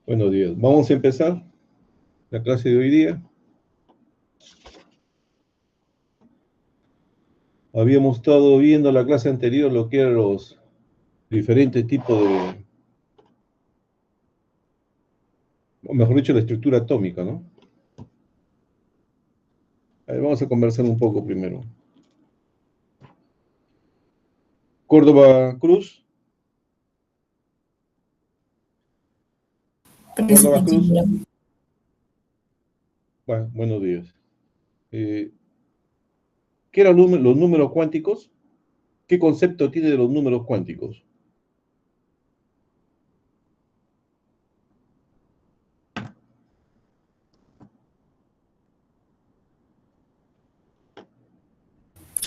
Buenos días. Vamos a empezar la clase de hoy día. Habíamos estado viendo la clase anterior lo que eran los diferentes tipos de, o mejor dicho, la estructura atómica, ¿no? A ver, vamos a conversar un poco primero. Córdoba Cruz. Córdoba Cruz. Bueno, buenos días. ¿Qué eran los números cuánticos? ¿Qué concepto tiene de los números cuánticos?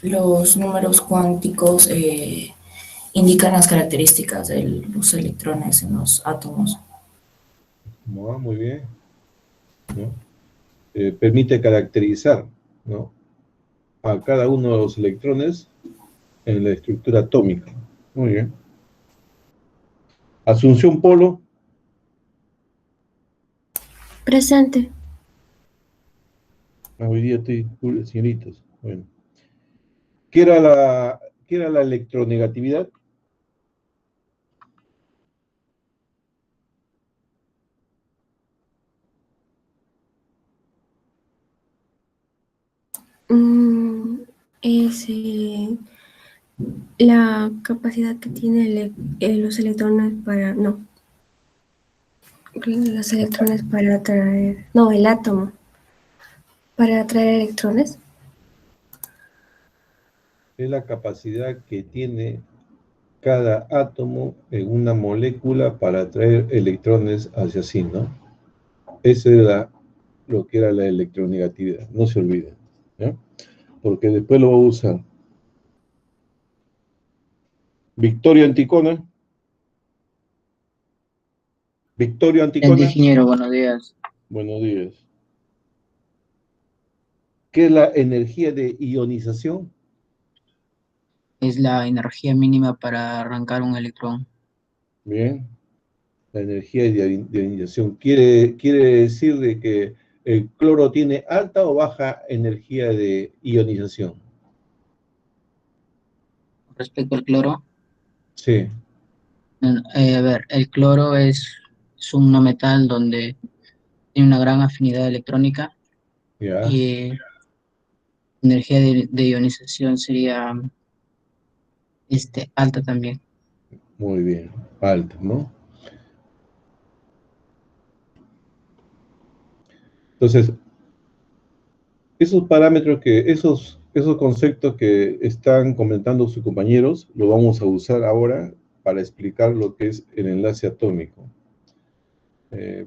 Los números cuánticos indican las características de los electrones en los átomos. Muy bien, ¿no? Permite caracterizar, ¿no?, a cada uno de los electrones en la estructura atómica. Muy bien. Asunción Polo. Presente. Hoy día estoy, señoritas. Bueno. ¿Qué era la electronegatividad? Es la capacidad que tienen los electrones para... No. Los electrones para atraer... No, el átomo. Para atraer electrones. Es la capacidad que tiene cada átomo en una molécula para atraer electrones hacia sí, ¿no? Eso era lo que era la electronegatividad, no se olviden, ¿ya? Porque después lo voy a usar. Victoria Anticona. Victoria Anticona. Ingeniero, buenos días. Buenos días. ¿Qué es la energía de ionización? Es la energía mínima para arrancar un electrón. Bien. La energía de ionización. ¿Quiere decir de que el cloro tiene alta o baja energía de ionización? Respecto al cloro, Sí. a ver, el cloro es un no metal donde tiene una gran afinidad electrónica Ya. y energía de ionización sería alta también. Muy bien. Alta, ¿no? Entonces, esos parámetros esos conceptos que están comentando sus compañeros, lo vamos a usar ahora para explicar lo que es el enlace atómico.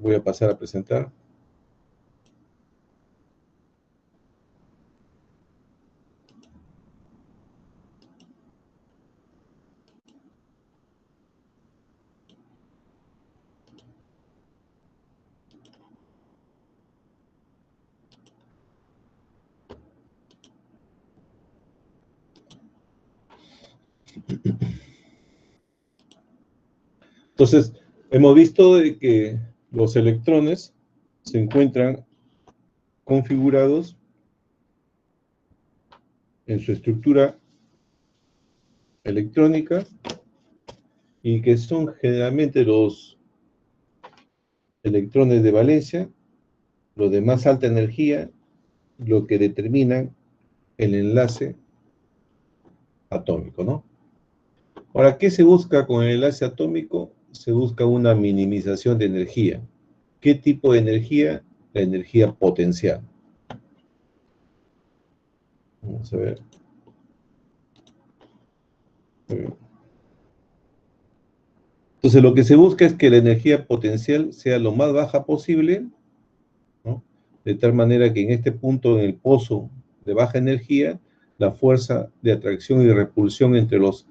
Voy a pasar a presentar. Entonces, hemos visto de que los electrones se encuentran configurados en su estructura electrónica y que son generalmente los electrones de valencia, los de más alta energía, lo que determinan el enlace atómico, ¿no? Ahora, ¿qué se busca con el enlace atómico? Se busca una minimización de energía. ¿Qué tipo de energía? La energía potencial. Vamos a ver. Entonces, lo que se busca es que la energía potencial sea lo más baja posible, ¿no?, de tal manera que en este punto, en el pozo de baja energía, la fuerza de atracción y repulsión entre los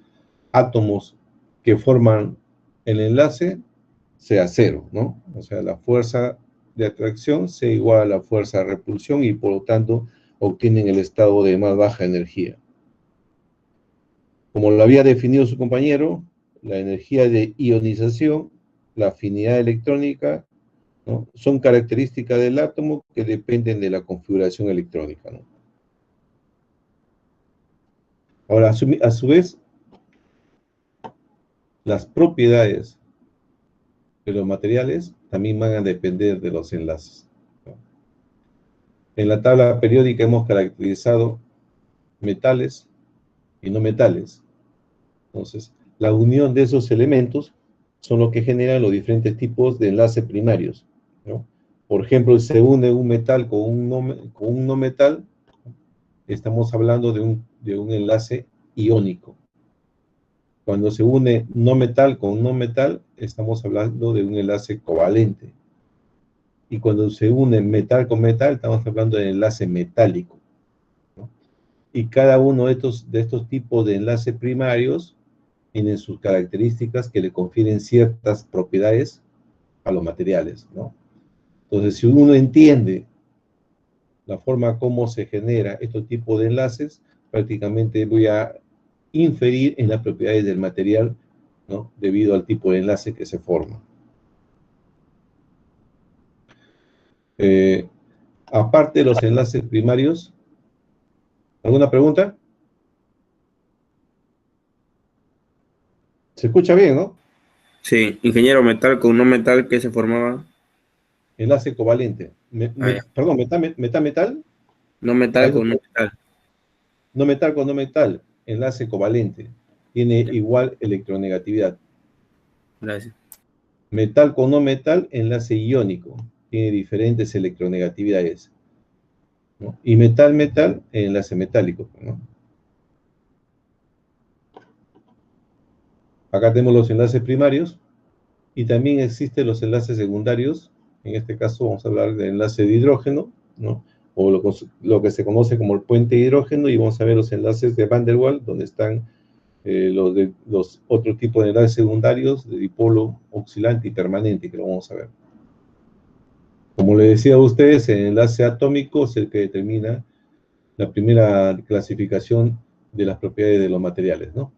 átomos que forman el enlace sea cero, ¿no? O sea, la fuerza de atracción sea igual a la fuerza de repulsión y por lo tanto obtienen el estado de más baja energía. Como lo había definido su compañero, la energía de ionización, la afinidad electrónica, ¿no? Son características del átomo que dependen de la configuración electrónica, ¿no? Ahora, a su vez, las propiedades de los materiales también van a depender de los enlaces, ¿no? En la tabla periódica hemos caracterizado metales y no metales. Entonces, la unión de esos elementos son los que generan los diferentes tipos de enlaces primarios, ¿no? Por ejemplo, si se une un metal con un no metal, estamos hablando de un enlace iónico. Cuando se une no metal con no metal, estamos hablando de un enlace covalente. Y cuando se une metal con metal, estamos hablando de enlace metálico, ¿no? Y cada uno de estos tipos de enlaces primarios tienen sus características que le confieren ciertas propiedades a los materiales, ¿no? Entonces, si uno entiende la forma como se genera estos tipos de enlaces, prácticamente voy a inferir en las propiedades del material, ¿no? Debido al tipo de enlace que se forma. Aparte de los enlaces primarios, ¿alguna pregunta? ¿Se escucha bien, no? Sí, ingeniero, metal con no metal, ¿qué se formaba? Enlace covalente. Perdón, metal. No metal con no metal. No metal con no metal, enlace covalente. Tiene igual electronegatividad. Gracias. Metal con no metal, enlace iónico. Tiene diferentes electronegatividades, ¿no? Y metal, enlace metálico, ¿no? Acá tenemos los enlaces primarios y también existen los enlaces secundarios. En este caso vamos a hablar del enlace de hidrógeno, ¿no? O lo que se conoce como el puente de hidrógeno, y vamos a ver los enlaces de Van der Waals, donde están los otros tipos de enlaces secundarios, de dipolo oscilante y permanente, que lo vamos a ver. Como les decía a ustedes, el enlace atómico es el que determina la primera clasificación de las propiedades de los materiales, ¿no?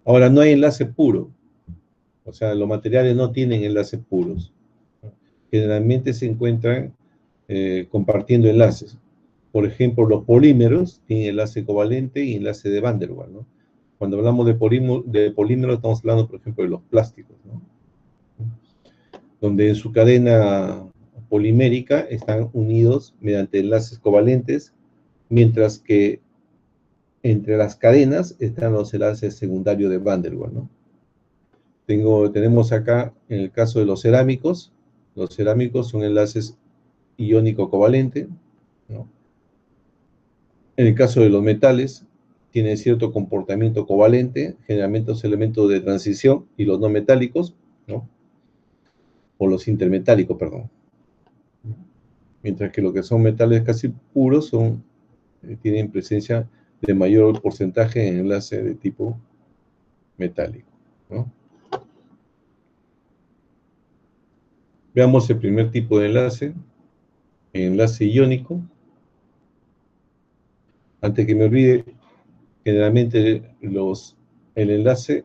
Ahora, no hay enlace puro. O sea, los materiales no tienen enlaces puros. Generalmente se encuentran compartiendo enlaces. Por ejemplo, los polímeros tienen enlace covalente y enlace de Van der Waals, ¿no? Cuando hablamos de polímeros, estamos hablando, por ejemplo, de los plásticos, ¿no? Donde en su cadena polimérica están unidos mediante enlaces covalentes, mientras que entre las cadenas están los enlaces secundarios de Van der Waals, ¿no? Tenemos acá, en el caso de los cerámicos son enlaces iónico-covalente, ¿no? En el caso de los metales, tienen cierto comportamiento covalente, generalmente los elementos de transición, y los no metálicos, ¿no? O los intermetálicos, perdón. Mientras que lo que son metales casi puros tienen presencia de mayor porcentaje en enlace de tipo metálico, ¿no? Veamos el primer tipo de enlace iónico. Antes que me olvide, generalmente el enlace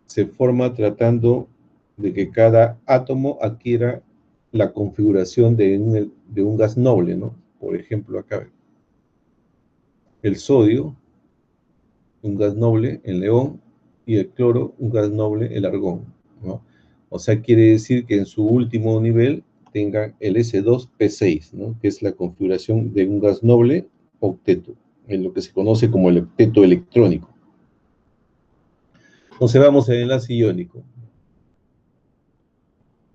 se forma tratando de que cada átomo adquiera la configuración de un gas noble, ¿no? Por ejemplo, acá el sodio, un gas noble, el neón, y el cloro, un gas noble, el argón, ¿no? O sea, quiere decir que en su último nivel tengan el S2P6, ¿no? Que es la configuración de un gas noble octeto, en lo que se conoce como el octeto electrónico. Entonces vamos al enlace iónico.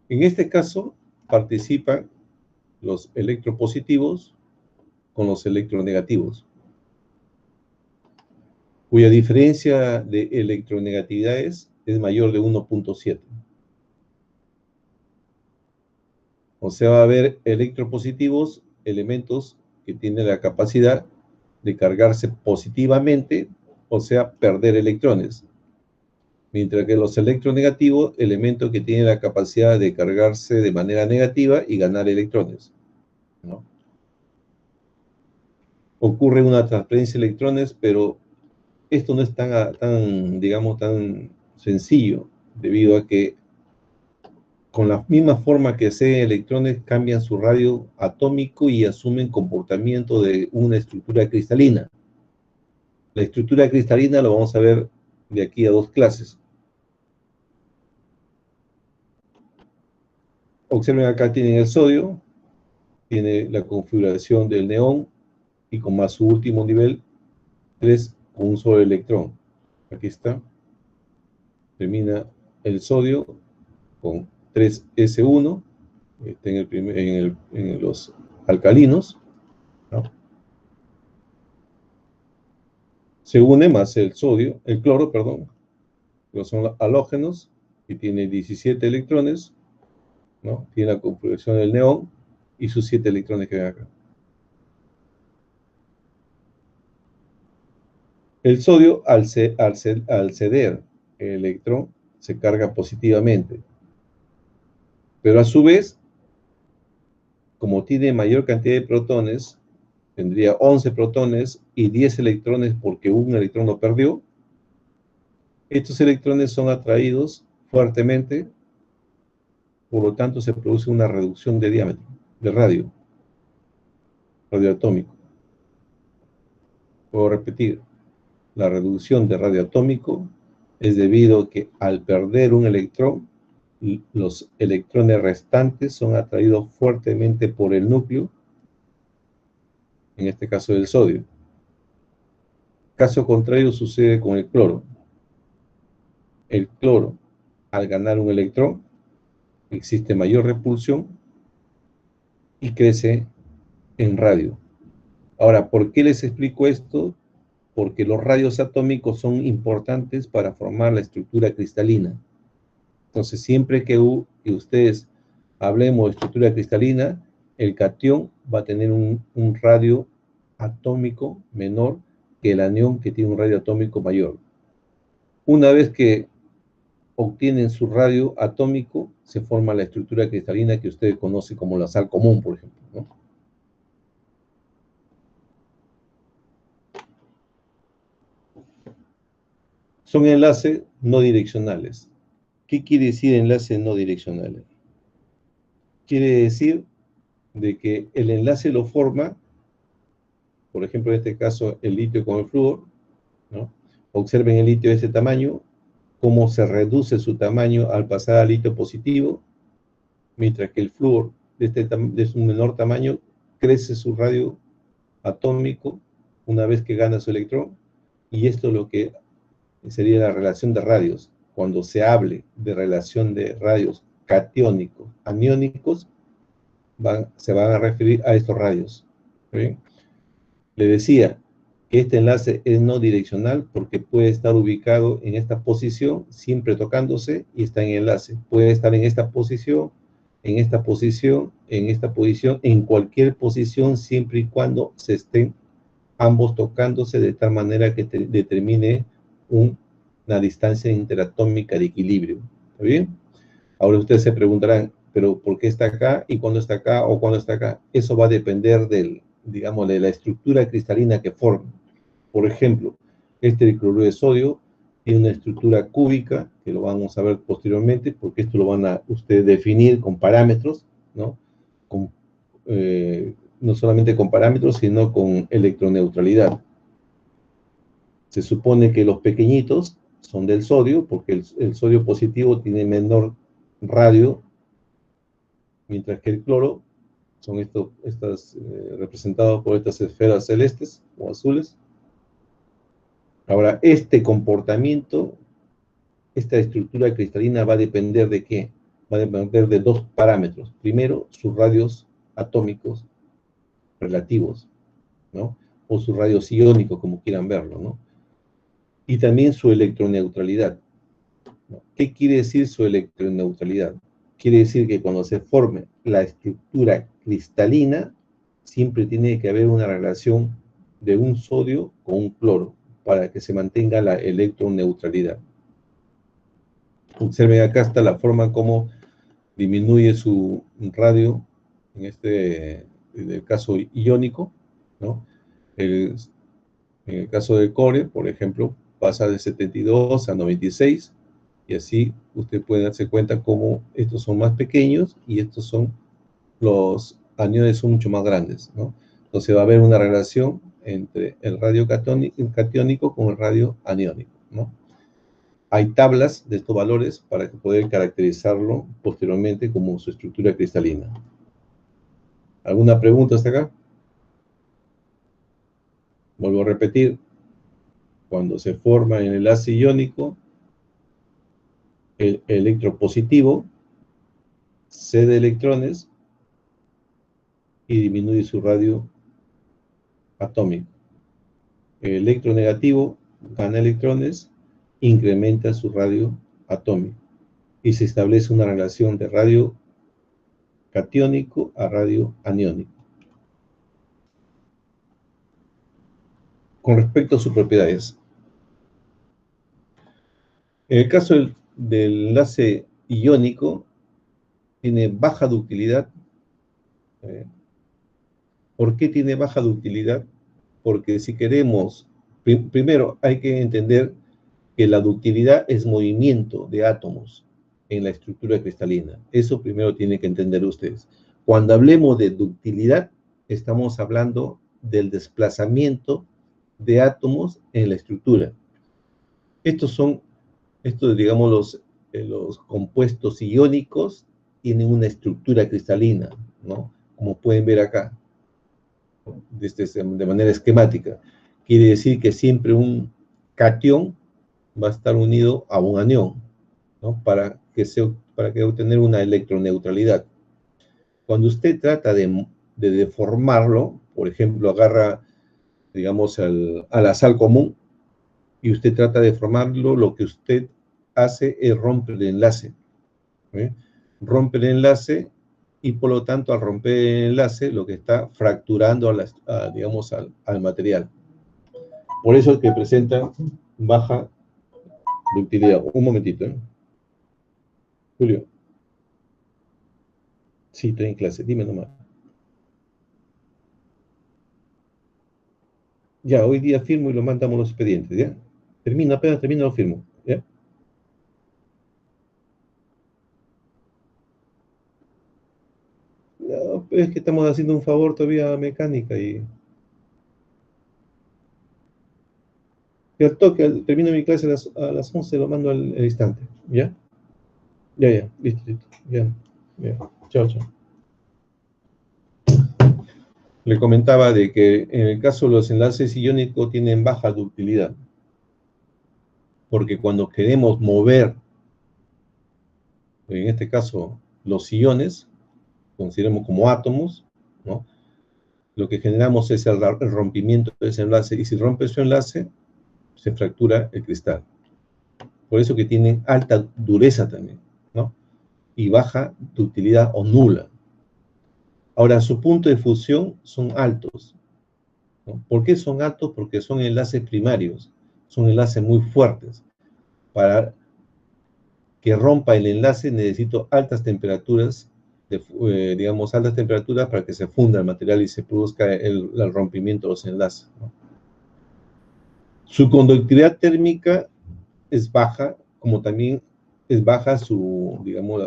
En este caso participan los electropositivos con los electronegativos, cuya diferencia de electronegatividades es mayor de 1.7. O sea, va a haber electropositivos, elementos que tienen la capacidad de cargarse positivamente, o sea, perder electrones. Mientras que los electronegativos, elementos que tienen la capacidad de cargarse de manera negativa y ganar electrones, ¿no? Ocurre una transferencia de electrones, pero esto no es digamos, tan sencillo, debido a que con la misma forma que ese electrones cambian su radio atómico y asumen comportamiento de una estructura cristalina. La estructura cristalina lo vamos a ver de aquí a 2 clases. Observen acá, tienen el sodio, tiene la configuración del neón, y como a su último nivel, 3 con un solo electrón. Aquí está. Termina el sodio con 3s1, en los alcalinos, ¿no? Se une más el cloro, perdón, que son halógenos, y tiene 17 electrones, ¿no? Tiene la configuración del neón y sus 7 electrones que ven acá. El sodio, al ceder el electrón, se carga positivamente. Pero a su vez, como tiene mayor cantidad de protones, tendría 11 protones y 10 electrones porque un electrón lo perdió. Estos electrones son atraídos fuertemente, por lo tanto se produce una reducción de diámetro, de radioatómico. Puedo repetir, la reducción de radioatómico es debido a que al perder un electrón, los electrones restantes son atraídos fuertemente por el núcleo, en este caso del sodio. Caso contrario sucede con el cloro. El cloro, al ganar un electrón, existe mayor repulsión y crece en radio. Ahora, ¿por qué les explico esto? Porque los radios atómicos son importantes para formar la estructura cristalina. Entonces, siempre que ustedes hablemos de estructura cristalina, el catión va a tener un radio atómico menor que el anión, que tiene un radio atómico mayor. Una vez que obtienen su radio atómico, se forma la estructura cristalina que ustedes conocen como la sal común, por ejemplo, ¿no? Son enlaces no direccionales. ¿Qué quiere decir enlaces no direccionales? Quiere decir de que el enlace lo forma, por ejemplo, en este caso, el litio con el flúor, ¿no? Observen el litio de ese tamaño, cómo se reduce su tamaño al pasar al litio positivo, mientras que el flúor de un menor tamaño crece su radio atómico una vez que gana su electrón, y esto es lo que sería la relación de radios. Cuando se hable de relación de radios catiónicos, aniónicos, se van a referir a estos radios. ¿Bien? Le decía que este enlace es no direccional porque puede estar ubicado en esta posición, siempre tocándose, y está en enlace. Puede estar en esta posición, en esta posición, en esta posición, en cualquier posición, siempre y cuando se estén ambos tocándose de tal manera que determine una distancia interatómica de equilibrio. ¿Está bien? Ahora ustedes se preguntarán, ¿pero por qué está acá y cuándo está acá o cuándo está acá? Eso va a depender digamos, de la estructura cristalina que forme. Por ejemplo, este cloruro de sodio tiene una estructura cúbica, que lo vamos a ver posteriormente, porque esto lo van a ustedes definir con parámetros, ¿no? No solamente con parámetros, sino con electroneutralidad. Se supone que los pequeñitos son del sodio, porque el sodio positivo tiene menor radio, mientras que el cloro son representados por estas esferas celestes o azules. Ahora, este comportamiento, esta estructura cristalina va a depender de ¿qué? Va a depender de 2 parámetros. Primero, sus radios atómicos relativos, ¿no? O sus radios iónicos, como quieran verlo, ¿no? Y también su electroneutralidad, ¿no? ¿Qué quiere decir su electroneutralidad? Quiere decir que cuando se forme la estructura cristalina, siempre tiene que haber una relación de un sodio con un cloro, para que se mantenga la electroneutralidad. Observen, acá está la forma como disminuye su radio, en el caso iónico, ¿no? En En el caso del cobre, por ejemplo, pasa de 72 a 96, y así usted puede darse cuenta cómo estos son más pequeños y estos son, los aniones son mucho más grandes, ¿no? Entonces va a haber una relación entre el radio catiónico con el radio aniónico, ¿no? Hay tablas de estos valores para poder caracterizarlo posteriormente como su estructura cristalina. ¿Alguna pregunta hasta acá? Vuelvo a repetir, cuando se forma el enlace iónico, el electropositivo cede electrones y disminuye su radio atómico. El electronegativo gana electrones, incrementa su radio atómico y se establece una relación de radio catiónico a radio aniónico. Con respecto a sus propiedades, en el caso del enlace iónico, tiene baja ductilidad. ¿Por qué tiene baja ductilidad? Porque si queremos, primero hay que entender que la ductilidad es movimiento de átomos en la estructura cristalina. Eso primero tienen que entender ustedes. Cuando hablemos de ductilidad, estamos hablando del desplazamiento de átomos en la estructura. Estos, digamos, los compuestos iónicos tienen una estructura cristalina, ¿no? Como pueden ver acá, de manera esquemática. Quiere decir que siempre un catión va a estar unido a un anión, ¿no? Para que obtener una electroneutralidad. Cuando usted trata de deformarlo, por ejemplo, agarra, digamos, a la sal común, y usted trata de deformarlo, lo que usted hace es romper el enlace. Rompe el enlace, y por lo tanto, al romper el enlace, lo que está fracturando digamos, al material. Por eso es que presenta baja ductilidad. Un momentito, ¿eh? Julio. Sí, estoy en clase, dime nomás. Ya, hoy día firmo y lo mandamos los expedientes, ¿ya? Apenas termino, lo firmo, ¿ya? No, es que estamos haciendo un favor todavía a mecánica y al toque, termino mi clase a las 11, lo mando al instante, ¿ya? Ya, listo, ya. Chao. Le comentaba de que en el caso de los enlaces iónicos tienen baja ductilidad, porque cuando queremos mover, en este caso, los iones, consideremos como átomos, ¿no? Lo que generamos es el rompimiento de ese enlace, y si rompe su enlace, se fractura el cristal. Por eso que tienen alta dureza también, ¿no? Y baja ductilidad o nula. Ahora, su punto de fusión son altos, ¿no? ¿Por qué son altos? Porque son enlaces primarios, son enlaces muy fuertes. Para que rompa el enlace necesito altas temperaturas, digamos, altas temperaturas para que se funda el material y se produzca el rompimiento de los enlaces, ¿no? Su conductividad térmica es baja, como también es baja digamos,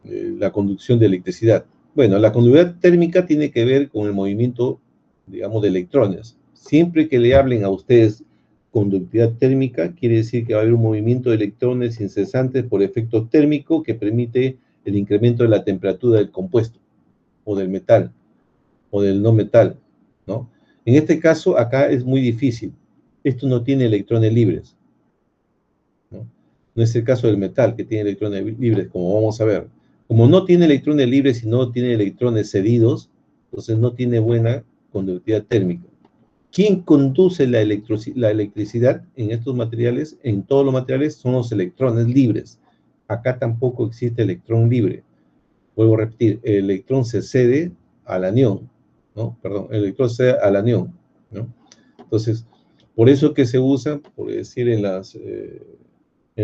la conducción de electricidad. Bueno, la conductividad térmica tiene que ver con el movimiento, digamos, de electrones. Siempre que le hablen a ustedes conductividad térmica, quiere decir que va a haber un movimiento de electrones incesantes por efecto térmico que permite el incremento de la temperatura del compuesto, o del metal, o del no metal, ¿no? En este caso, acá es muy difícil. Esto no tiene electrones libres, ¿no? No es el caso del metal, que tiene electrones libres, como vamos a ver. Como no tiene electrones libres y no tiene electrones cedidos, entonces no tiene buena conductividad térmica. ¿Quién conduce la electricidad en estos materiales? En todos los materiales son los electrones libres. Acá tampoco existe electrón libre. Vuelvo a repetir, el electrón se cede al anión, ¿no? Perdón, el electrón se cede al anión, ¿no? Entonces, por eso que se usa, por decir, en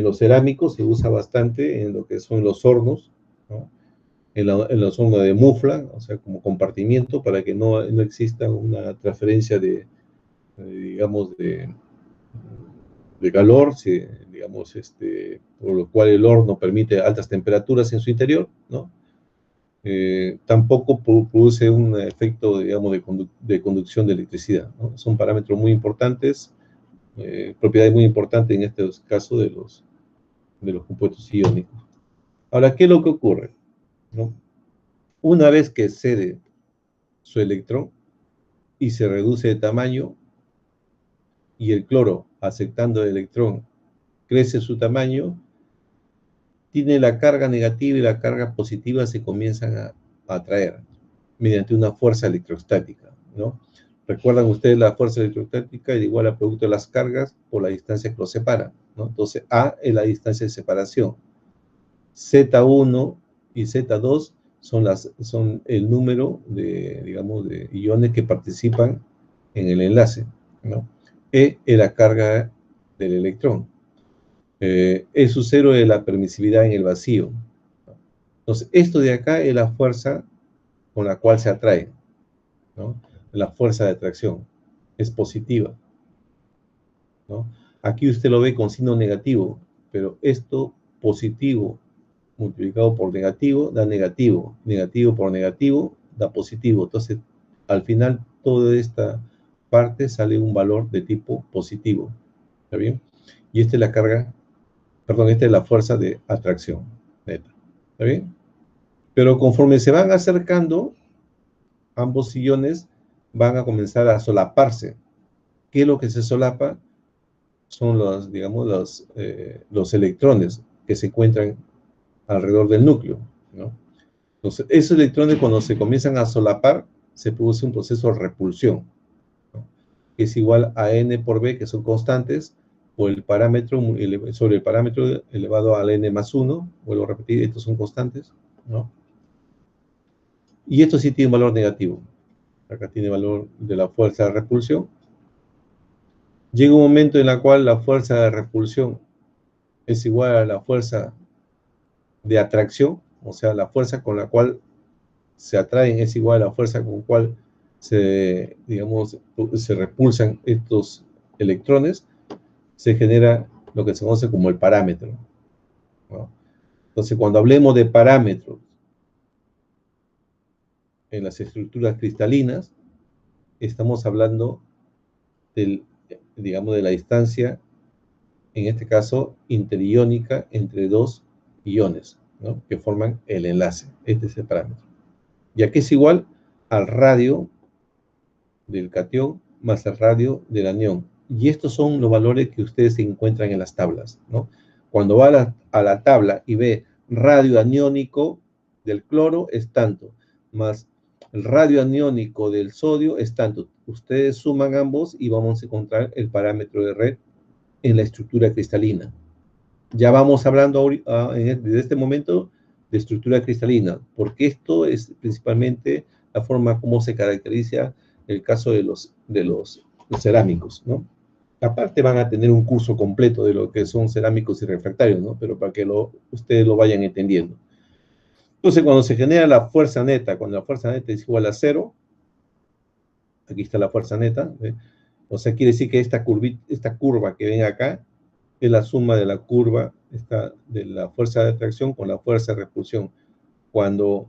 los cerámicos se usa bastante en lo que son los hornos, ¿no? En los hornos de mufla, o sea, como compartimiento, para que no exista una transferencia de digamos, de calor, digamos, por lo cual el horno permite altas temperaturas en su interior, ¿no? Tampoco produce un efecto, digamos, de conducción de electricidad, ¿no? Son parámetros muy importantes, propiedades muy importantes en este caso de los compuestos iónicos. Ahora, ¿qué es lo que ocurre? ¿No? Una vez que cede su electrón y se reduce de tamaño, y el cloro, aceptando el electrón, crece su tamaño, tiene la carga negativa y la carga positiva se comienzan a atraer mediante una fuerza electrostática, ¿no? Recuerdan ustedes la fuerza electrostática es igual al producto de las cargas por la distancia que los separa, ¿no? Entonces, A es la distancia de separación. Z1 y Z2 son el número de, digamos, de iones que participan en el enlace, ¿no? E es la carga del electrón. Es su cero de la permisividad en el vacío. Entonces, esto de acá es la fuerza con la cual se atrae, ¿no? La fuerza de atracción es positiva, ¿no? Aquí usted lo ve con signo negativo, pero esto positivo multiplicado por negativo da negativo, negativo por negativo da positivo. Entonces, al final, toda esta parte sale un valor de tipo positivo, ¿está bien? Y esta es la carga, perdón, esta es la fuerza de atracción neta, ¿está bien? Pero conforme se van acercando, ambos iones van a comenzar a solaparse. ¿Qué es lo que se solapa? Son los, digamos, los electrones que se encuentran alrededor del núcleo, ¿no? Entonces, esos electrones cuando se comienzan a solapar, se produce un proceso de repulsión, ¿no? Que es igual a n por b, que son constantes, o el parámetro sobre el parámetro elevado al n más 1, vuelvo a repetir, estos son constantes, ¿no? Y esto sí tiene un valor negativo. Acá tiene valor de la fuerza de repulsión. Llega un momento en el cual la fuerza de repulsión es igual a la fuerza de atracción, o sea, la fuerza con la cual se atraen es igual a la fuerza con la cual digamos, se repulsan estos electrones, se genera lo que se conoce como el parámetro, ¿no? Entonces, cuando hablemos de parámetros en las estructuras cristalinas, estamos hablando digamos, de la distancia, en este caso, interiónica entre dos iones, ¿no? Que forman el enlace. Este es el parámetro. Ya que es igual al radio del catión más el radio del anión. Y estos son los valores que ustedes encuentran en las tablas, ¿no? Cuando va a la tabla y ve radio aniónico del cloro es tanto, más el radio aniónico del sodio es tanto. Ustedes suman ambos y vamos a encontrar el parámetro de red en la estructura cristalina. Ya vamos hablando desde este momento de estructura cristalina, porque esto es principalmente la forma como se caracteriza el caso de los cerámicos, ¿no? Aparte van a tener un curso completo de lo que son cerámicos y refractarios, ¿no? Pero para que ustedes lo vayan entendiendo. Entonces, cuando se genera la fuerza neta, cuando la fuerza neta es igual a 0, aquí está la fuerza neta, ¿eh? O sea, quiere decir que esta curva que ven acá es la suma de la curva de la fuerza de atracción con la fuerza de repulsión. Cuando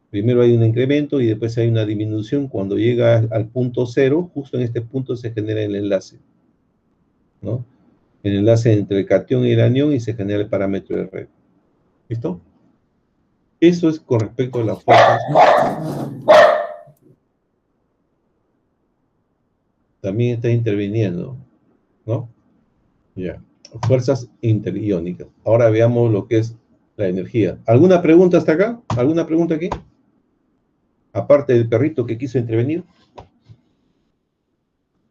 primero hay un incremento y después hay una disminución, cuando llega al punto 0, justo en este punto se genera el enlace, ¿no? El enlace entre el catión y el anión y se genera el parámetro de red. ¿Listo? Eso es con respecto a las fuerzas. También está interviniendo, ¿no? Ya. Fuerzas interiónicas. Ahora veamos lo que es la energía. ¿Alguna pregunta hasta acá? ¿Alguna pregunta aquí? Aparte del perrito que quiso intervenir.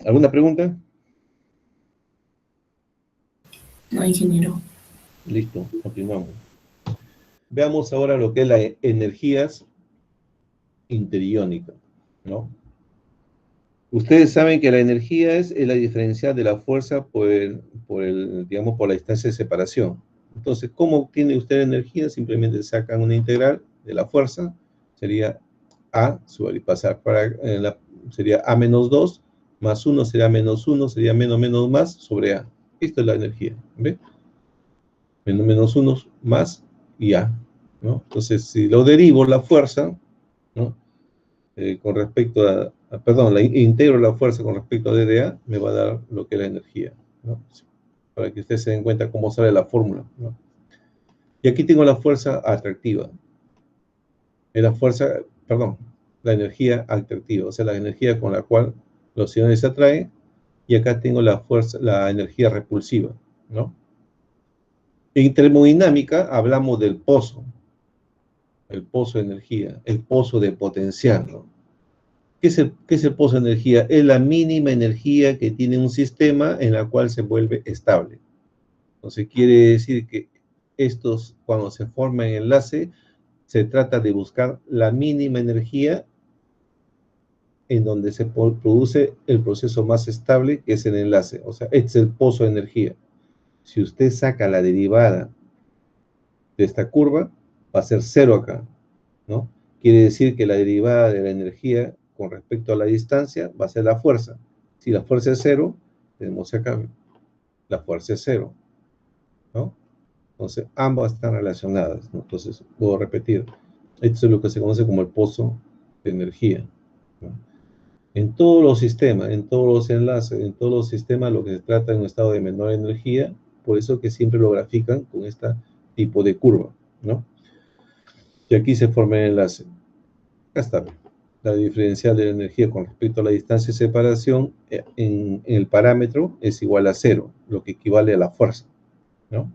¿Alguna pregunta? No, ingeniero. Listo, continuamos. Veamos ahora lo que es las energías interiónicas, ¿no? Ustedes saben que la energía es la diferencial de la fuerza digamos, por la distancia de separación. Entonces, ¿cómo obtiene usted energía? Simplemente sacan una integral de la fuerza, sería A, pasar sería A menos 2 Más 1 sería menos 1, sería menos menos más sobre A. Esto es la energía, ¿ve? Menos menos 1 más y A, ¿no? Entonces, si lo derivo la fuerza, ¿no? Con respecto perdón, integro la fuerza con respecto a D de A, me va a dar lo que es la energía, ¿no? Para que ustedes se den cuenta cómo sale la fórmula, ¿no? Y aquí tengo la fuerza atractiva. La fuerza, perdón, la energía atractiva, o sea, la energía con la cual los iones se atraen, y acá tengo la fuerza, la energía repulsiva, ¿no? En termodinámica hablamos del pozo, el pozo de energía, el pozo de potencial, ¿no? ¿Qué es el pozo de energía? Es la mínima energía que tiene un sistema en la cual se vuelve estable. Entonces quiere decir que estos, cuando se forma en enlace, se trata de buscar la mínima energía en donde se produce el proceso más estable, que es el enlace. O sea, este es el pozo de energía. Si usted saca la derivada de esta curva, va a ser 0 acá, ¿no? Quiere decir que la derivada de la energía con respecto a la distancia va a ser la fuerza. Si la fuerza es 0, tenemos acá, la fuerza es 0, ¿no? Entonces, ambas están relacionadas, ¿no? Entonces, puedo repetir. Esto es lo que se conoce como el pozo de energía, ¿no? En todos los sistemas, en todos los enlaces, en todos los sistemas, lo que se trata en un estado de menor energía, por eso que siempre lo grafican con este tipo de curva, ¿no? Y aquí se forma el enlace. Acá está. La diferencial de la energía con respecto a la distancia de separación en el parámetro es igual a 0, lo que equivale a la fuerza, ¿no?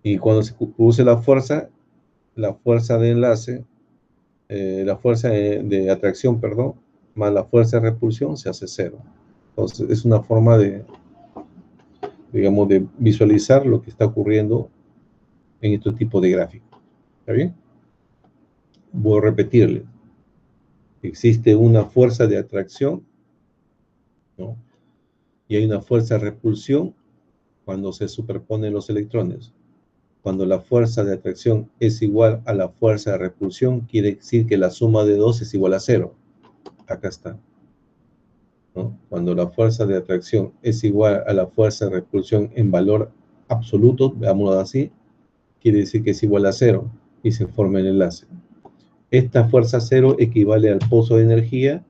Y cuando se produce la fuerza de enlace, la fuerza de atracción, perdón, más la fuerza de repulsión se hace 0. Entonces, es una forma de, digamos, de visualizar lo que está ocurriendo en este tipo de gráfico. ¿Está bien? Voy a repetirle. Existe una fuerza de atracción, ¿no? Y hay una fuerza de repulsión cuando se superponen los electrones. Cuando la fuerza de atracción es igual a la fuerza de repulsión, quiere decir que la suma de 2 es igual a 0. Acá está, ¿no? Cuando la fuerza de atracción es igual a la fuerza de repulsión en valor absoluto, veámoslo así, quiere decir que es igual a 0 y se forma el enlace. Esta fuerza 0 equivale al pozo de energía,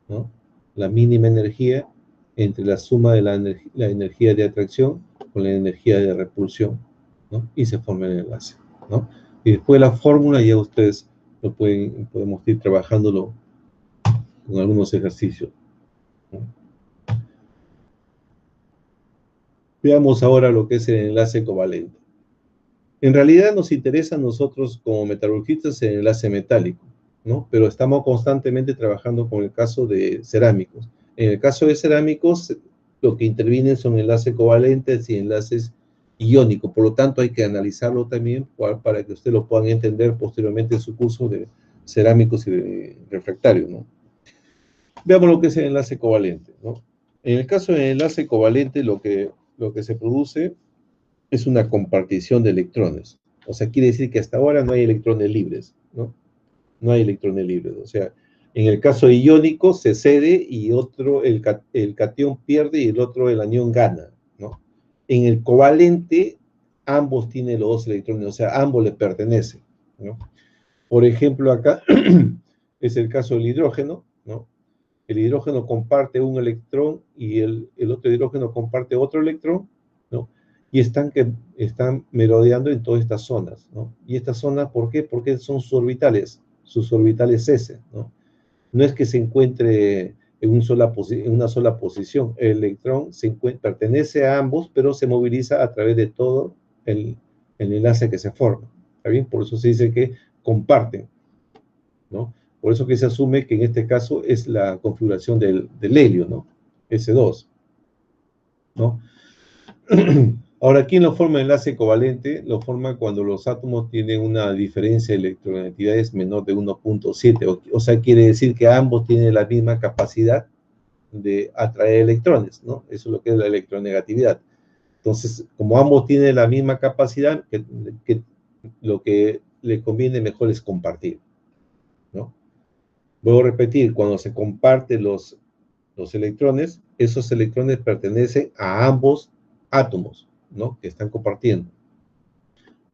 ¿no? La mínima energía entre la suma de la energía de atracción con la energía de repulsión, ¿no? Y se forma el enlace, ¿no? Y después la fórmula ya ustedes podemos ir trabajándolo con algunos ejercicios, ¿no? Veamos ahora lo que es el enlace covalente. En realidad nos interesa a nosotros como metalurgistas el enlace metálico, ¿no? Pero estamos constantemente trabajando con el caso de cerámicos. En el caso de cerámicos, lo que intervienen son enlaces covalentes y enlaces iónicos. Por lo tanto, hay que analizarlo también para que ustedes lo puedan entender posteriormente en su curso de cerámicos y de refractarios, ¿no? Veamos lo que es el enlace covalente, ¿no? En el caso del enlace covalente, lo que se produce es una compartición de electrones. O sea, quiere decir que hasta ahora no hay electrones libres, ¿no? No hay electrones libres. O sea, en el caso iónico se cede y el catión pierde y el otro, el anión, gana, ¿no? En el covalente, ambos tienen los dos electrones, o sea, ambos le pertenecen, ¿no? Por ejemplo, acá es el caso del hidrógeno, ¿no? El hidrógeno comparte un electrón y el otro hidrógeno comparte otro electrón, ¿no? Y están merodeando en todas estas zonas, ¿no? Y estas zonas, ¿por qué? Porque son sus orbitales S, ¿no? No es que se encuentre en una sola posición. El electrón pertenece a ambos, pero se moviliza a través de todo el enlace que se forma. ¿Está bien? Por eso se dice que comparten, ¿no? Por eso que se asume que en este caso es la configuración del helio, ¿no? S2, ¿no? Ahora, ¿quién lo forma el enlace covalente? Lo forma cuando los átomos tienen una diferencia de electronegatividades menor de 1.7, o sea, quiere decir que ambos tienen la misma capacidad de atraer electrones, ¿no? Eso es lo que es la electronegatividad. Entonces, como ambos tienen la misma capacidad, que lo que le conviene mejor es compartir, ¿no? Vuelvo a repetir, cuando se comparten los los electrones, esos electrones pertenecen a ambos átomos, ¿no? Que están compartiendo.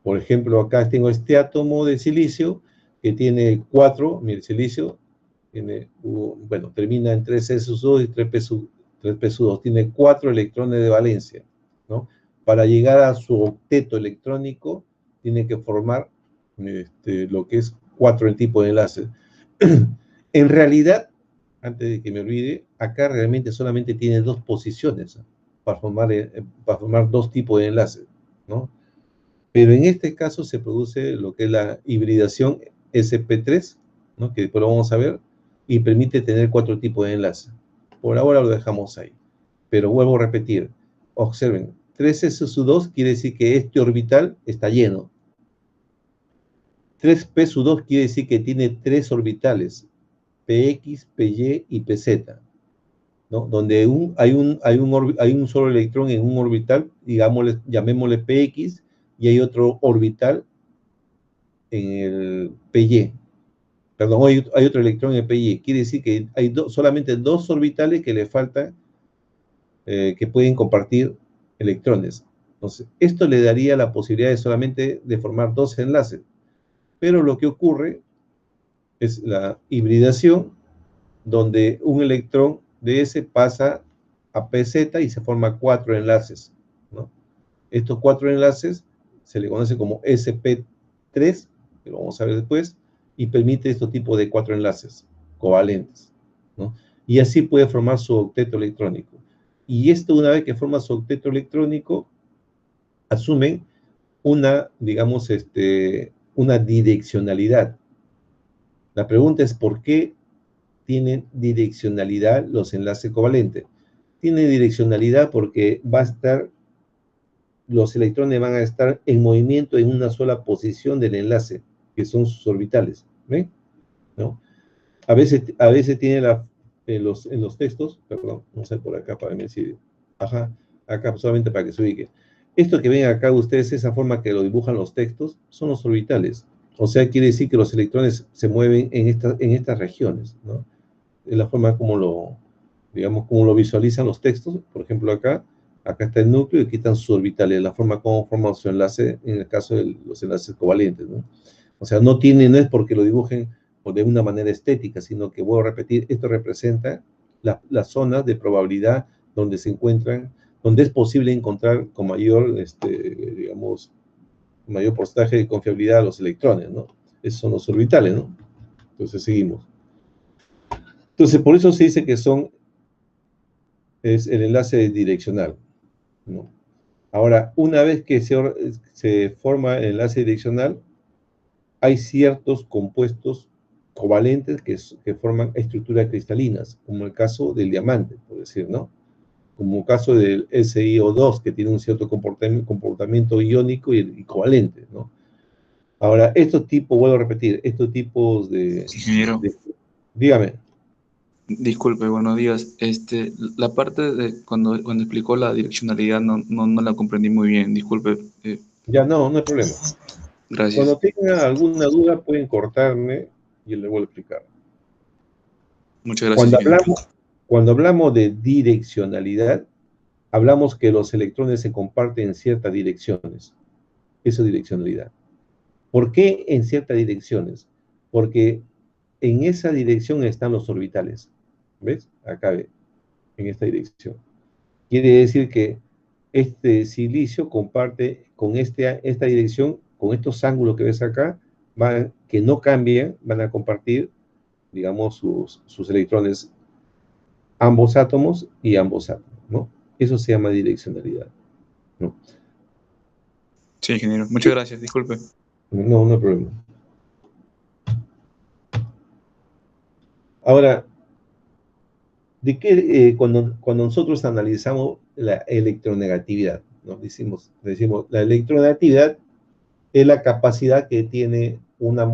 Por ejemplo, acá tengo este átomo de silicio que tiene 4, mira, el silicio tiene, bueno, termina en 3s2 y 3p2, tiene 4 electrones de valencia, ¿no? Para llegar a su octeto electrónico, tiene que formar lo que es 4 el tipo de enlace. En realidad, antes de que me olvide, acá realmente solamente tiene 2 posiciones para formar 2 tipos de enlaces, ¿no? Pero en este caso se produce lo que es la hibridación sp3, ¿no? Que después lo vamos a ver, y permite tener 4 tipos de enlace. Por ahora lo dejamos ahí. Pero vuelvo a repetir, observen, 3s2 quiere decir que este orbital está lleno. 3p2 quiere decir que tiene 3 orbitales, px, py y pz, ¿no? Donde hay un solo electrón en un orbital, llamémosle px, y hay otro orbital en el py. Perdón, hay otro electrón en el py. Quiere decir que hay solamente 2 orbitales que le faltan, que pueden compartir electrones. Entonces, esto le daría la posibilidad de solamente de formar 2 enlaces. Pero lo que ocurre es la hibridación, donde un electrón de ese pasa a pz y se forma 4 enlaces, ¿no? Estos 4 enlaces se le conoce como sp3, que lo vamos a ver después, y permite este tipo de 4 enlaces covalentes, ¿no? Y así puede formar su octeto electrónico. Y esto, una vez que forma su octeto electrónico, asumen una, digamos, una direccionalidad. La pregunta es, ¿por qué tienen direccionalidad los enlaces covalentes? Tiene direccionalidad porque los electrones van a estar en movimiento en una sola posición del enlace, que son sus orbitales, ¿ven? ¿No? A veces tiene en los textos, perdón, vamos a ver por acá para ver si, ajá, acá solamente para que se ubique. Esto que ven acá ustedes, esa forma que lo dibujan los textos, son los orbitales. O sea, quiere decir que los electrones se mueven en estas regiones, ¿no? Es la forma como digamos, como lo visualizan los textos. Por ejemplo, acá está el núcleo y aquí están sus orbitales, la forma como forman su enlace en el caso de los enlaces covalentes, ¿no? O sea, no es porque lo dibujen de una manera estética, sino que, voy a repetir, esto representa las zonas de probabilidad donde se encuentran, donde es posible encontrar con mayor, digamos, mayor porcentaje de confiabilidad a los electrones, ¿no? Esos son los orbitales, ¿no? Entonces, seguimos. Entonces, por eso se dice que es el enlace direccional, ¿no? Ahora, una vez que se forma el enlace direccional, hay ciertos compuestos covalentes que forman estructuras cristalinas, como el caso del diamante, por decir, ¿no? Como el caso del SiO2, que tiene un cierto comportamiento iónico y covalente, ¿no? Ahora, vuelvo a repetir, estos tipos Ingeniero, dígame. disculpe, buenos días. La parte de cuando explicó la direccionalidad no la comprendí muy bien. Disculpe. Ya, no hay problema. Gracias. Cuando tengan alguna duda, pueden cortarme y les vuelvo a explicar. Muchas gracias. Cuando hablamos de direccionalidad, hablamos que los electrones se comparten en ciertas direcciones. Eso es direccionalidad. ¿Por qué en ciertas direcciones? Porque en esa dirección están los orbitales. ¿Ves? Acá ve, en esta dirección. Quiere decir que este silicio comparte con esta dirección, con estos ángulos que ves acá, que no cambian, van a compartir, digamos, sus electrones, ambos átomos y ambos átomos, ¿no? Eso se llama direccionalidad, ¿no? Sí, ingeniero. Muchas gracias. Disculpe. No hay problema. Ahora, cuando nosotros analizamos la electronegatividad, ¿no? Decimos, la electronegatividad es la capacidad que tiene una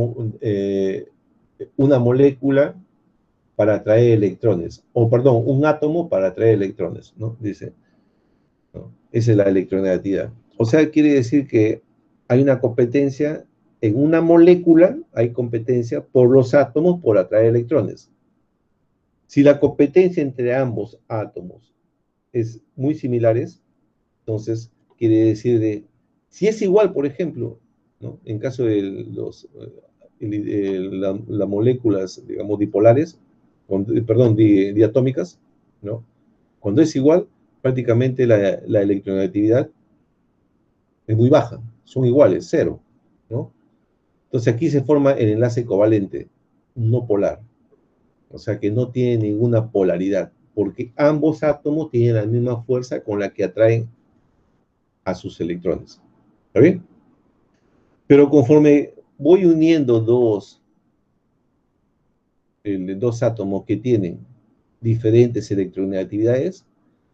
molécula para atraer electrones, o perdón, un átomo para atraer electrones, ¿no? Dice, ¿no? Esa es la electronegatividad. O sea, quiere decir que hay una competencia, en una molécula hay competencia por los átomos por atraer electrones. Si la competencia entre ambos átomos es muy similares, entonces quiere decir si es igual, por ejemplo, ¿no? En caso de las moléculas, digamos, dipolares, perdón, diatómicas, ¿no? Cuando es igual, prácticamente la electronegatividad es muy baja, son iguales, cero, ¿no? Entonces aquí se forma el enlace covalente, no polar, o sea que no tiene ninguna polaridad, porque ambos átomos tienen la misma fuerza con la que atraen a sus electrones. ¿Está bien? Pero conforme voy uniendo dos átomos que tienen diferentes electronegatividades,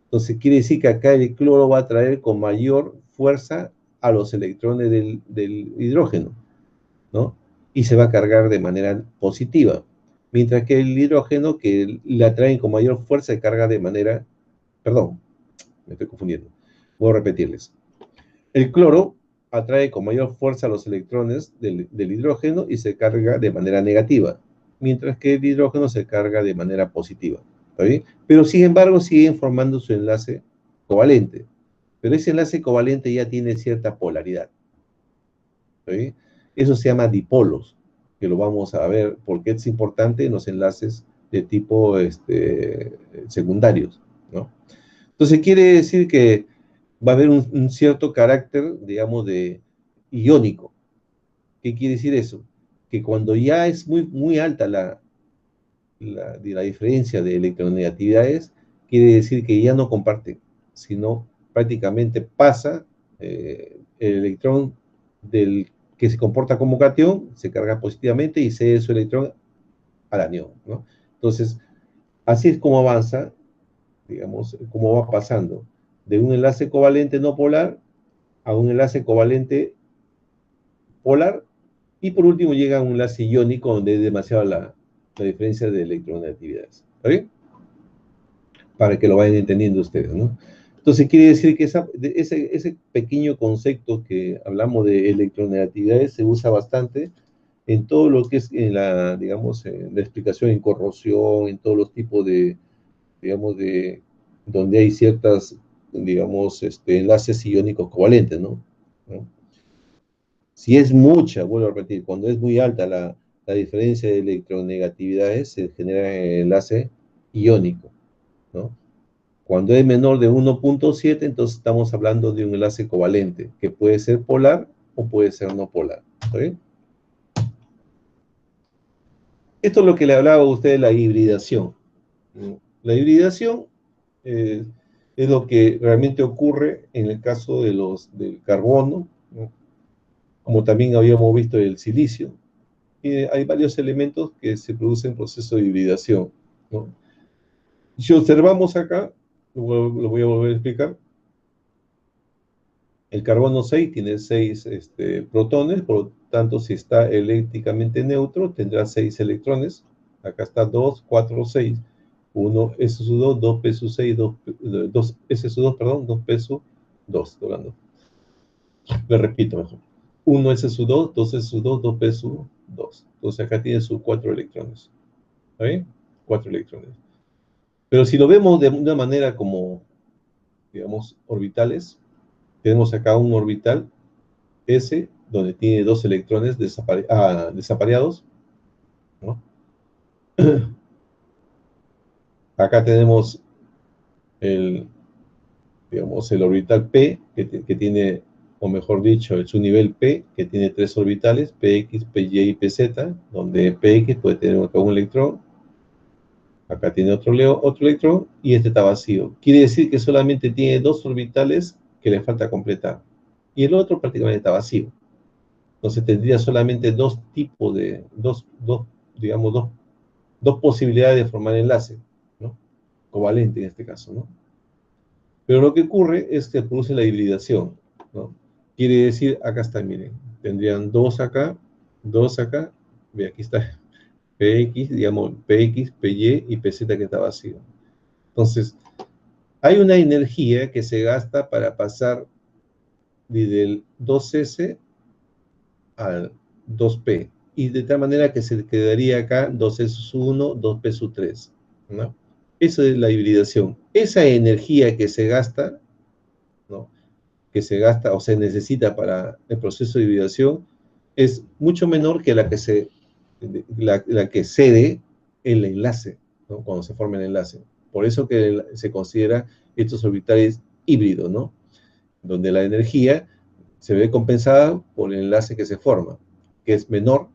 entonces quiere decir que acá el cloro va a atraer con mayor fuerza a los electrones del hidrógeno, ¿no? Y se va a cargar de manera positiva, mientras que el hidrógeno que le atraen con mayor fuerza se carga de manera, perdón, me estoy confundiendo, voy a repetirles. El cloro atrae con mayor fuerza los electrones del hidrógeno y se carga de manera negativa, mientras que el hidrógeno se carga de manera positiva. ¿Está bien? Pero sin embargo siguen formando su enlace covalente. Pero ese enlace covalente ya tiene cierta polaridad. ¿Está bien? Eso se llama dipolos, que lo vamos a ver porque es importante en los enlaces de tipo secundarios, ¿no? Entonces quiere decir que va a haber un cierto carácter, digamos, de iónico. ¿Qué quiere decir eso? Que cuando ya es muy alta la diferencia de electronegatividades, quiere decir que ya no comparten, sino prácticamente pasa el electrón del que se comporta como cation, se carga positivamente y cede su electrón al anión, ¿no? Entonces, así es como avanza, digamos, como va pasando de un enlace covalente no polar a un enlace covalente polar, y por último llega a un enlace iónico donde es demasiada la diferencia de electronegatividades. ¿Está bien? Para que lo vayan entendiendo ustedes, ¿no? Entonces quiere decir que ese pequeño concepto que hablamos de electronegatividades se usa bastante en todo lo que es en la, digamos, en la explicación en corrosión, en todos los tipos de, digamos, donde hay ciertas, digamos, enlaces iónicos covalentes, ¿no? Si es mucha, vuelvo a repetir, cuando es muy alta la diferencia de electronegatividades, se genera el enlace iónico, ¿no? Cuando es menor de 1.7, entonces estamos hablando de un enlace covalente, que puede ser polar o puede ser no polar. ¿Está bien? Esto es lo que le hablaba a usted de la hibridación. La hibridación es lo que realmente ocurre en el caso del carbono, ¿no? Como también habíamos visto el silicio. Hay varios elementos que se producen en proceso de hibridación, ¿no? Si observamos acá, lo voy a volver a explicar, el carbono 6 tiene 6 protones, por lo tanto, si está eléctricamente neutro, tendrá 6 electrones. Acá está 2, 4, 6. 1 SU2, 2 PSU6, 2 SU2, perdón, 2 PSU2, hablando. Le repito mejor. 1 SU2, 2 SU2, 2 PSU2. Entonces acá tiene sus 4 electrones. ¿Está bien? 4 electrones. Pero si lo vemos de una manera como, digamos, orbitales, tenemos acá un orbital S, donde tiene 2 electrones desapareados, ¿no? Acá tenemos digamos, el orbital P, que tiene, o mejor dicho, su nivel P, que tiene 3 orbitales, PX, PY y PZ, donde PX puede tener acá un electrón, acá tiene otro electrón, y este está vacío. Quiere decir que solamente tiene 2 orbitales que le falta completar, y el otro prácticamente está vacío. Entonces tendría solamente dos tipos de, digamos, dos posibilidades de formar enlace, ¿no? Covalente en este caso, ¿no? Pero lo que ocurre es que produce la hibridación, ¿no? Quiere decir, acá está, miren, tendrían 2 acá, ve, aquí está PX, digamos, PX, PY y PZ que está vacío. Entonces, hay una energía que se gasta para pasar del 2S al 2P, y de tal manera que se quedaría acá 2S1, 2P3, ¿no? Eso es la hibridación. Esa energía que se gasta, ¿no? Que se gasta o se necesita para el proceso de hibridación es mucho menor que la que cede el enlace, ¿no? Cuando se forma el enlace. Por eso que se considera estos orbitales híbridos, ¿no? Donde la energía se ve compensada por el enlace que se forma, que es menor,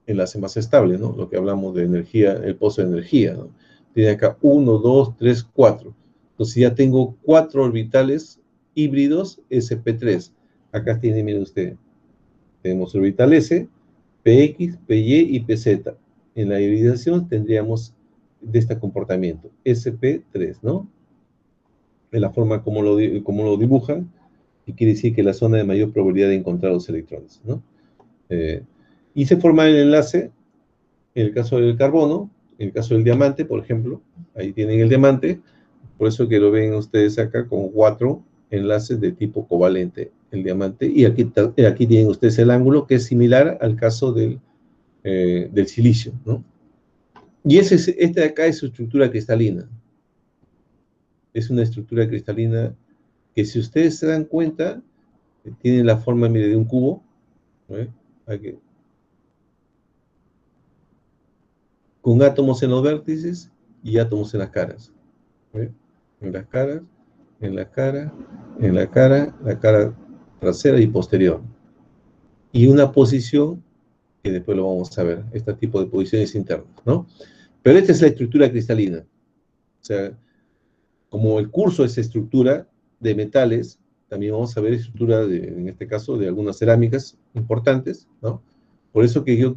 enlace más estable, ¿no? Lo que hablamos de energía, el pozo de energía, ¿no? Tiene acá 1, 2, 3, 4. Entonces ya tengo 4 orbitales híbridos sp3. Acá tiene, mire usted, tenemos orbital S, px, py y pz. En la hibridación tendríamos de este comportamiento, sp3, ¿no? De la forma como lo dibujan, y quiere decir que la zona de mayor probabilidad de encontrar los electrones, ¿no? Y se forma el enlace, en el caso del carbono, en el caso del diamante, por ejemplo, ahí tienen el diamante, por eso que lo ven ustedes acá con 4 enlaces de tipo covalente, el diamante, y aquí tienen ustedes el ángulo, que es similar al caso del silicio, ¿no? Y este de acá es su estructura cristalina. Es una estructura cristalina que, si ustedes se dan cuenta, tiene la forma, mire, de un cubo, ¿no? Aquí, con átomos en los vértices y átomos en las caras, ¿no? En las caras, en la cara, en la cara trasera y posterior. Y una posición, que después lo vamos a ver, este tipo de posiciones internas, ¿no? Pero esta es la estructura cristalina. O sea, como el curso es estructura de metales, también vamos a ver estructura, en este caso, de algunas cerámicas importantes, ¿no? Por eso que yo,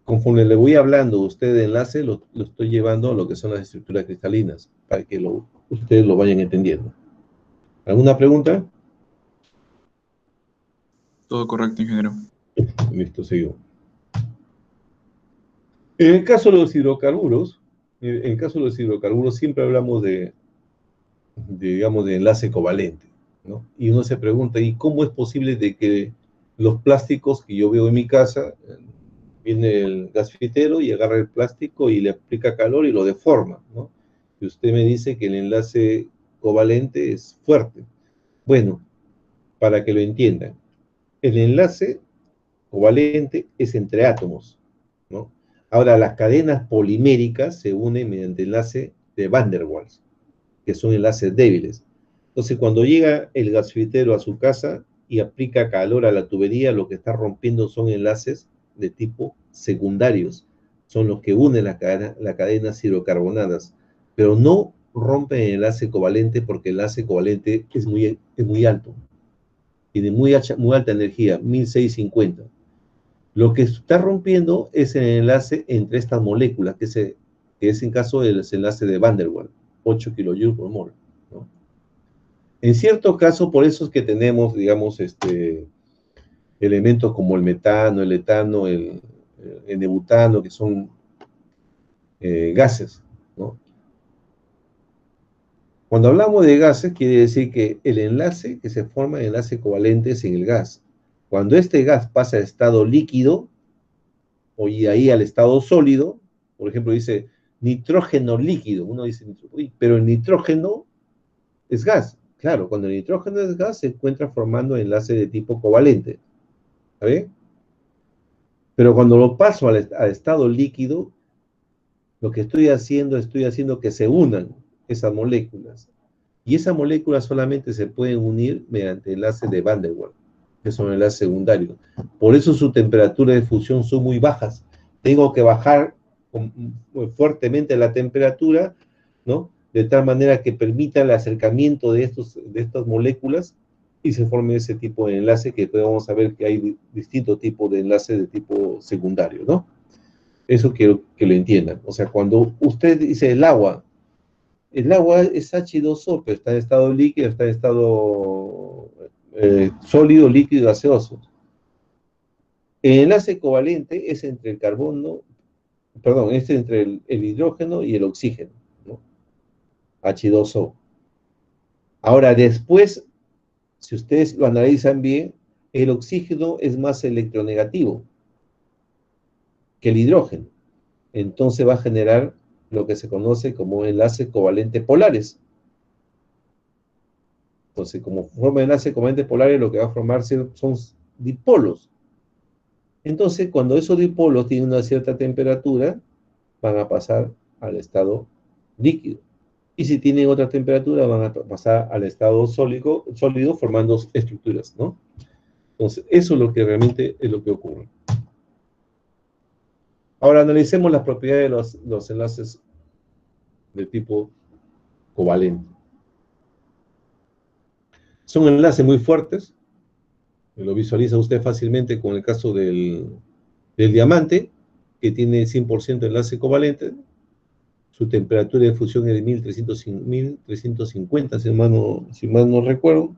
conforme le voy hablando a usted de enlace, lo estoy llevando a lo que son las estructuras cristalinas, para que ustedes lo vayan entendiendo. ¿Alguna pregunta? Todo correcto, ingeniero. Listo, sigo. En el caso de los hidrocarburos, siempre hablamos digamos, de enlace covalente, ¿no? Y uno se pregunta, ¿y cómo es posible de que los plásticos que yo veo en mi casa, viene el gasfitero y agarra el plástico y le aplica calor y lo deforma, ¿no? Y usted me dice que el enlace covalente es fuerte. Bueno, para que lo entiendan, el enlace covalente es entre átomos, ¿no? Ahora, las cadenas poliméricas se unen mediante enlace de Van der Waals, que son enlaces débiles. Entonces, cuando llega el gasfitero a su casa y aplica calor a la tubería, lo que está rompiendo son enlaces de tipo secundarios, son los que unen las cadenas hidrocarbonadas, pero no rompen el enlace covalente, porque el enlace covalente es muy alto, tiene muy alta energía, 1650. Lo que está rompiendo es el enlace entre estas moléculas, que es en caso del enlace de Van der Waals, 8 kJ por mol, ¿no? En cierto caso, por eso es que tenemos, digamos, elementos como el metano, el etano, el N-butano, que son gases, ¿no? Cuando hablamos de gases, quiere decir que el enlace que se forma, el enlace covalente, es en el gas. Cuando este gas pasa a estado líquido, o y ahí al estado sólido, por ejemplo, dice nitrógeno líquido, uno dice, uy, pero el nitrógeno es gas. Claro, cuando el nitrógeno es gas, se encuentra formando enlace de tipo covalente, ¿sabe? Pero cuando lo paso al estado líquido, lo que estoy haciendo que se unan esas moléculas. Y esas moléculas solamente se pueden unir mediante enlaces de Van der Waals, que son enlaces secundarios. Por eso su temperatura de fusión son muy bajas. Tengo que bajar fuertemente la temperatura, ¿no? De tal manera que permita el acercamiento de estas moléculas y se forme ese tipo de enlace, que podemos saber que hay distintos tipos de enlaces de tipo secundario, ¿no? Eso quiero que lo entiendan. O sea, cuando usted dice el agua es H2O, pero está en estado líquido, está en estado sólido, líquido, gaseoso. El enlace covalente es entre el carbono, perdón, es entre el hidrógeno y el oxígeno, ¿no? H2O. Ahora, después, si ustedes lo analizan bien, el oxígeno es más electronegativo que el hidrógeno. Entonces va a generar lo que se conoce como enlaces covalentes polares. Entonces, como forma enlaces covalentes polares, lo que va a formarse son dipolos. Entonces, cuando esos dipolos tienen una cierta temperatura, van a pasar al estado líquido. Y si tienen otra temperatura, van a pasar al estado sólido formando estructuras, ¿no? Entonces, eso es lo que realmente es lo que ocurre. Ahora analicemos las propiedades de los enlaces de tipo covalente. Son enlaces muy fuertes, lo visualiza usted fácilmente con el caso del diamante, que tiene 100% enlace covalente. Su temperatura de fusión es de 1350, si mal no recuerdo.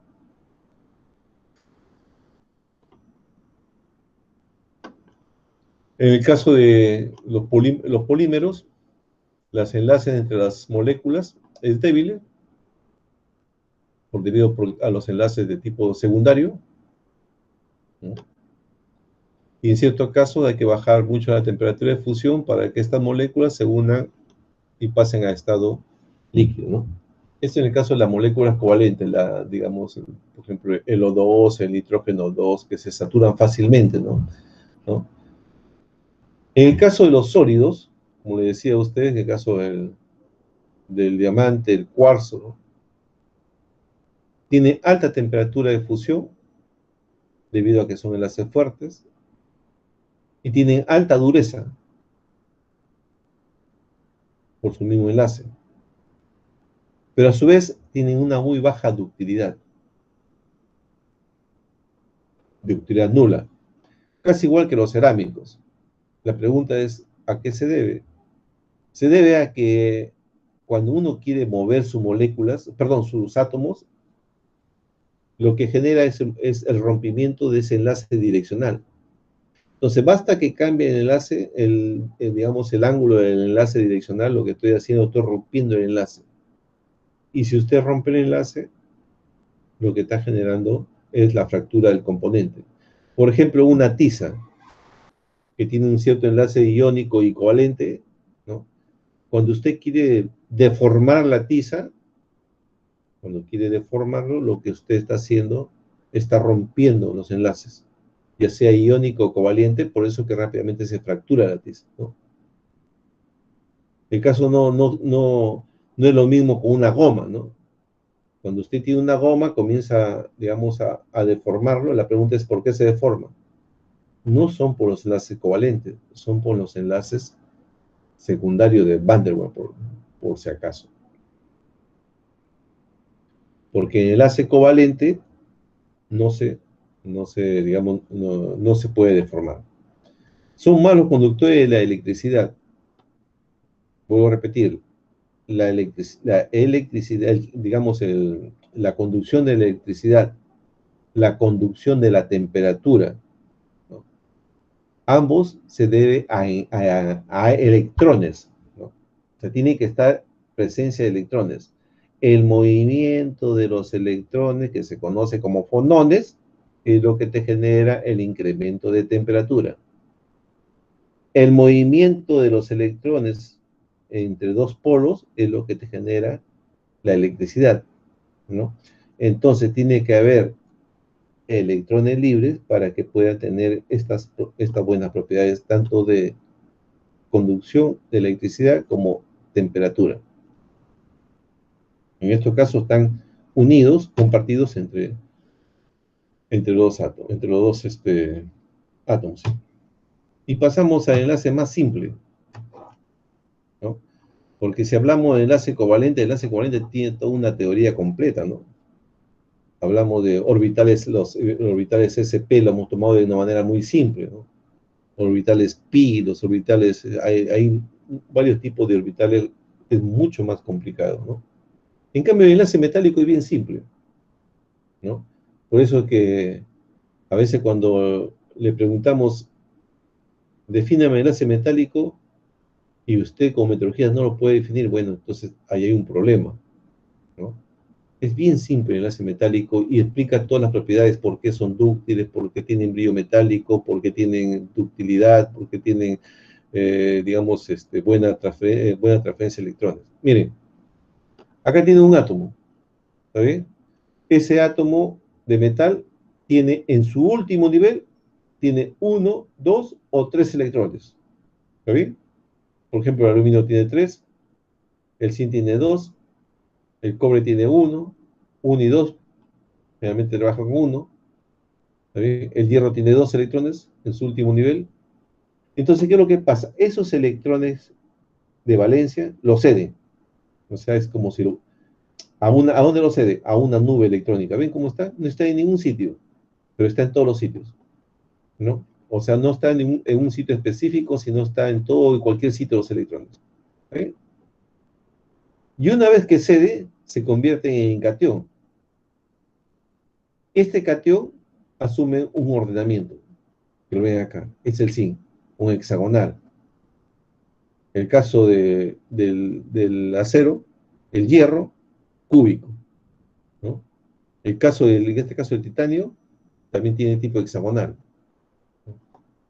En el caso de los polímeros, los enlaces entre las moléculas es débil, debido a los enlaces de tipo secundario, ¿no? Y en cierto caso hay que bajar mucho la temperatura de fusión para que estas moléculas se unan y pasen a estado líquido, ¿no? Esto en el caso de las moléculas covalentes, digamos, por ejemplo, el O2, el nitrógeno 2, que se saturan fácilmente, ¿no? En el caso de los sólidos, como le decía a ustedes, en el caso del diamante, el cuarzo, ¿no? Tiene alta temperatura de fusión, debido a que son enlaces fuertes, y tienen alta dureza, por su mismo enlace. Pero a su vez tienen una muy baja ductilidad nula, casi igual que los cerámicos. La pregunta es, ¿a qué se debe? Se debe a que cuando uno quiere mover sus átomos, lo que genera es el rompimiento de ese enlace direccional. Entonces, basta que cambie el enlace, digamos, el ángulo del enlace direccional, lo que estoy haciendo, estoy rompiendo el enlace. Y si usted rompe el enlace, lo que está generando es la fractura del componente. Por ejemplo, una tiza que tiene un cierto enlace iónico y covalente, ¿no? Cuando usted quiere deformar la tiza, lo que usted está haciendo, está rompiendo los enlaces, ya sea iónico o covalente, por eso que rápidamente se fractura la tiza, ¿no? El caso no es lo mismo con una goma, ¿no? Cuando usted tiene una goma, comienza, digamos, a deformarlo. La pregunta es, ¿por qué se deforma? No son por los enlaces covalentes, son por los enlaces secundarios de Van der Waals, por si acaso. Porque el enlace covalente no se puede deformar. Son malos conductores de la electricidad. Vuelvo a repetir, la electricidad, digamos, la conducción de la electricidad, la conducción de la temperatura, ¿no? Ambos se debe a electrones, ¿no? O sea, tiene que estar presencia de electrones. El movimiento de los electrones, que se conoce como fonones, es lo que te genera el incremento de temperatura. El movimiento de los electrones entre dos polos es lo que te genera la electricidad, ¿no? Entonces tiene que haber electrones libres para que pueda tener estas buenas propiedades, tanto de conducción de electricidad como temperatura. En estos casos están unidos, compartidos entre los dos átomos. Y pasamos al enlace más simple, ¿no? Porque si hablamos de enlace covalente, el enlace covalente tiene toda una teoría completa, ¿no? Hablamos de orbitales, los orbitales sp lo hemos tomado de una manera muy simple, ¿no? Orbitales pi, los orbitales, hay varios tipos de orbitales, es mucho más complicado, ¿no? En cambio, el enlace metálico es bien simple, ¿no? Por eso es que a veces cuando le preguntamos, defíname el enlace metálico, y usted como metrología no lo puede definir, bueno, entonces ahí hay un problema, ¿no? Es bien simple el enlace metálico y explica todas las propiedades, por qué son dúctiles, por qué tienen brillo metálico, por qué tienen ductilidad, por qué tienen digamos, buena transferencia de electrones. Miren, acá tiene un átomo, ¿está bien? Ese átomo de metal tiene en su último nivel, tiene 1, 2 o 3 electrones, ¿está bien? Por ejemplo, el aluminio tiene 3, el zinc tiene 2, el cobre tiene 1, 1 y 2, generalmente trabaja con 1, ¿está bien? El hierro tiene 2 electrones en su último nivel. Entonces, ¿qué es lo que pasa? Esos electrones de valencia lo ceden. O sea, es como si ¿a dónde lo cede? A una nube electrónica. ¿Ven cómo está? No está en ningún sitio, pero está en todos los sitios, ¿no? O sea, no está en un sitio específico, sino está en todo y cualquier sitio de los electrones. ¿Okay? Y una vez que cede, se convierte en catión. Este catión asume un ordenamiento, que lo ven acá, es el zinc, un hexagonal. El caso del acero, el hierro, cúbico, ¿no? En este caso del titanio, también tiene tipo hexagonal.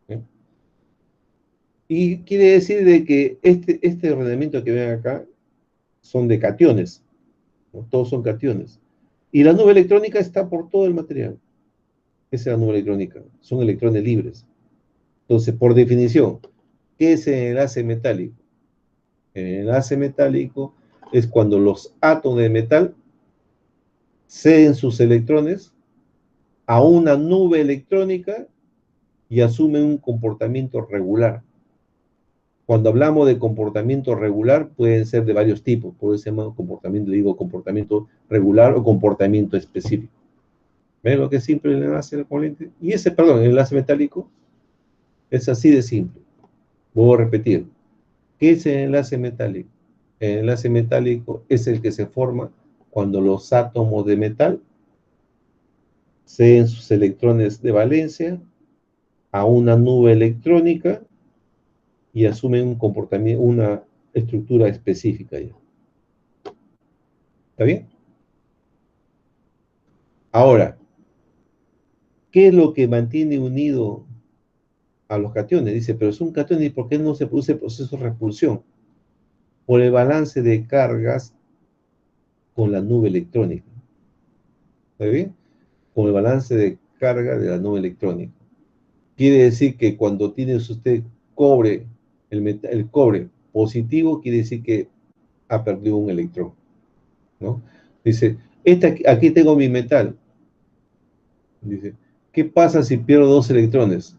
¿Okay? Y quiere decir de que este ordenamiento que ven acá son de cationes, ¿no? Todos son cationes. Y la nube electrónica está por todo el material. Esa es la nube electrónica, son electrones libres. Entonces, por definición, ¿qué es el enlace metálico? El enlace metálico es cuando los átomos de metal ceden sus electrones a una nube electrónica y asumen un comportamiento regular. Cuando hablamos de comportamiento regular, pueden ser de varios tipos. Por eso se llama comportamiento, digo comportamiento regular o comportamiento específico. ¿Ven lo que es simple el enlace covalente? Y ese, perdón, el enlace metálico es así de simple. Voy a repetir. ¿Qué es el enlace metálico? El enlace metálico es el que se forma cuando los átomos de metal ceden sus electrones de valencia a una nube electrónica y asumen un comportamiento, una estructura específica ya. ¿Está bien? Ahora, ¿qué es lo que mantiene unido a los cationes? Dice, pero son cationes, ¿y por qué no se produce el proceso de repulsión? Por el balance de cargas con la nube electrónica. ¿Está bien? Con el balance de carga de la nube electrónica. Quiere decir que cuando tiene usted cobre, el cobre positivo, quiere decir que ha perdido un electrón, ¿no? Dice, aquí tengo mi metal. Dice, ¿qué pasa si pierdo 2 electrones?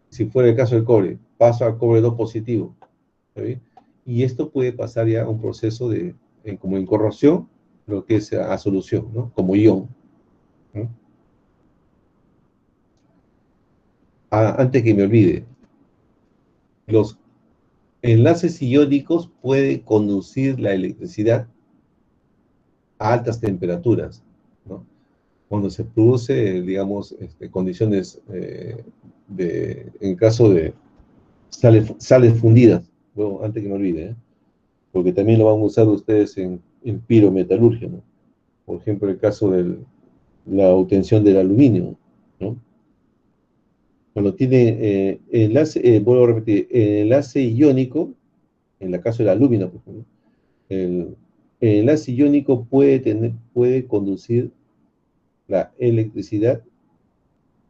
Si fuera el caso del cobre, paso al cobre 2 positivo. ¿Está bien? Y esto puede pasar ya a un proceso como en corrosión, lo que es a solución, ¿no? Como ion, ¿no? Antes que me olvide, los enlaces iónicos pueden conducir la electricidad a altas temperaturas, ¿no? Cuando se produce, digamos, condiciones en caso de sales fundidas, bueno, antes que me olvide, ¿eh? Porque también lo van a usar ustedes en pirometalurgia, ¿no? Por ejemplo, el caso de la obtención del aluminio, ¿no? Cuando tiene vuelvo a repetir, enlace iónico, en el caso del aluminio, por ejemplo, el enlace iónico puede conducir la electricidad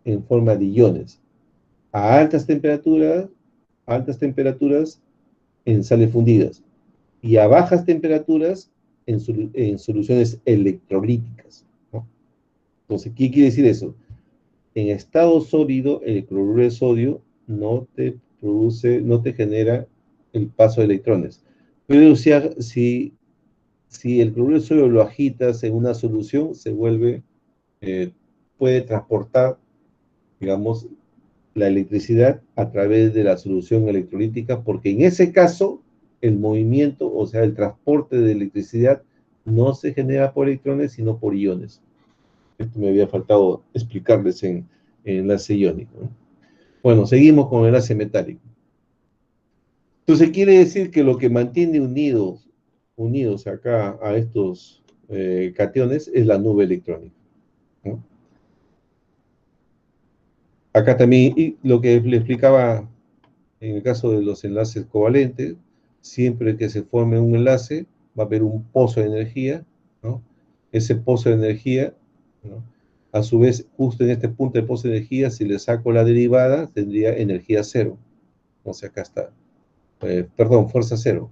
en forma de iones a altas temperaturas en sales fundidas y a bajas temperaturas en soluciones electrolíticas, ¿no? Entonces, ¿qué quiere decir eso? En estado sólido, el cloruro de sodio no te genera el paso de electrones. Pero si el cloruro de sodio lo agitas en una solución, puede transportar, digamos, la electricidad a través de la solución electrolítica, porque en ese caso, el movimiento, o sea, el transporte de electricidad, no se genera por electrones, sino por iones. Esto me había faltado explicarles en enlace iónico, ¿no? Bueno, seguimos con el enlace metálico. Entonces quiere decir que lo que mantiene unidos acá a estos cationes es la nube electrónica, ¿no? Acá también, y lo que le explicaba En el caso de los enlaces covalentes, siempre que se forme un enlace, va a haber un pozo de energía, ¿no? Ese pozo de energía, ¿no? A su vez, justo en este punto de pozo de energía, si le saco la derivada, tendría energía cero. O sea, acá está. Perdón, fuerza cero.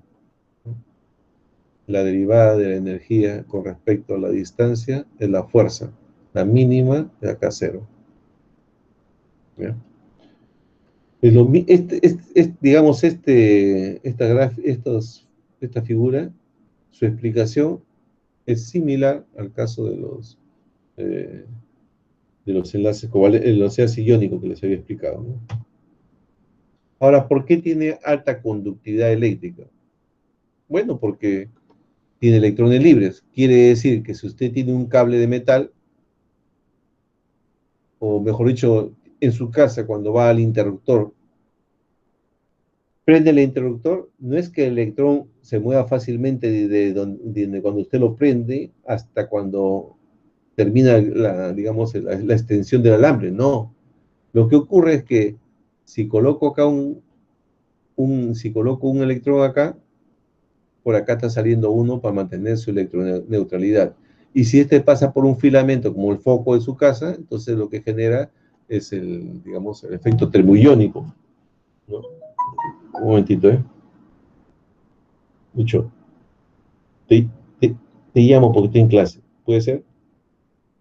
La derivada de la energía con respecto a la distancia es la fuerza. La mínima de acá cero. ¿Ya? Digamos, esta figura, su explicación es similar al caso de los enlaces covalentes, los enlaces iónicos que les había explicado, ¿no? Ahora, ¿por qué tiene alta conductividad eléctrica? Bueno, porque tiene electrones libres. Quiere decir que si usted tiene un cable de metal, o mejor dicho, en su casa, cuando va al interruptor, prende el interruptor, no es que el electrón se mueva fácilmente desde cuando usted lo prende hasta cuando termina digamos, la extensión del alambre. No. Lo que ocurre es que si coloco acá si coloco un electrón acá, por acá está saliendo uno para mantener su electroneutralidad. Y si este pasa por un filamento como el foco de su casa, entonces lo que genera es digamos, el efecto termoiónico, ¿no? Un momentito, Mucho. Te llamo porque estoy en clase. ¿Puede ser?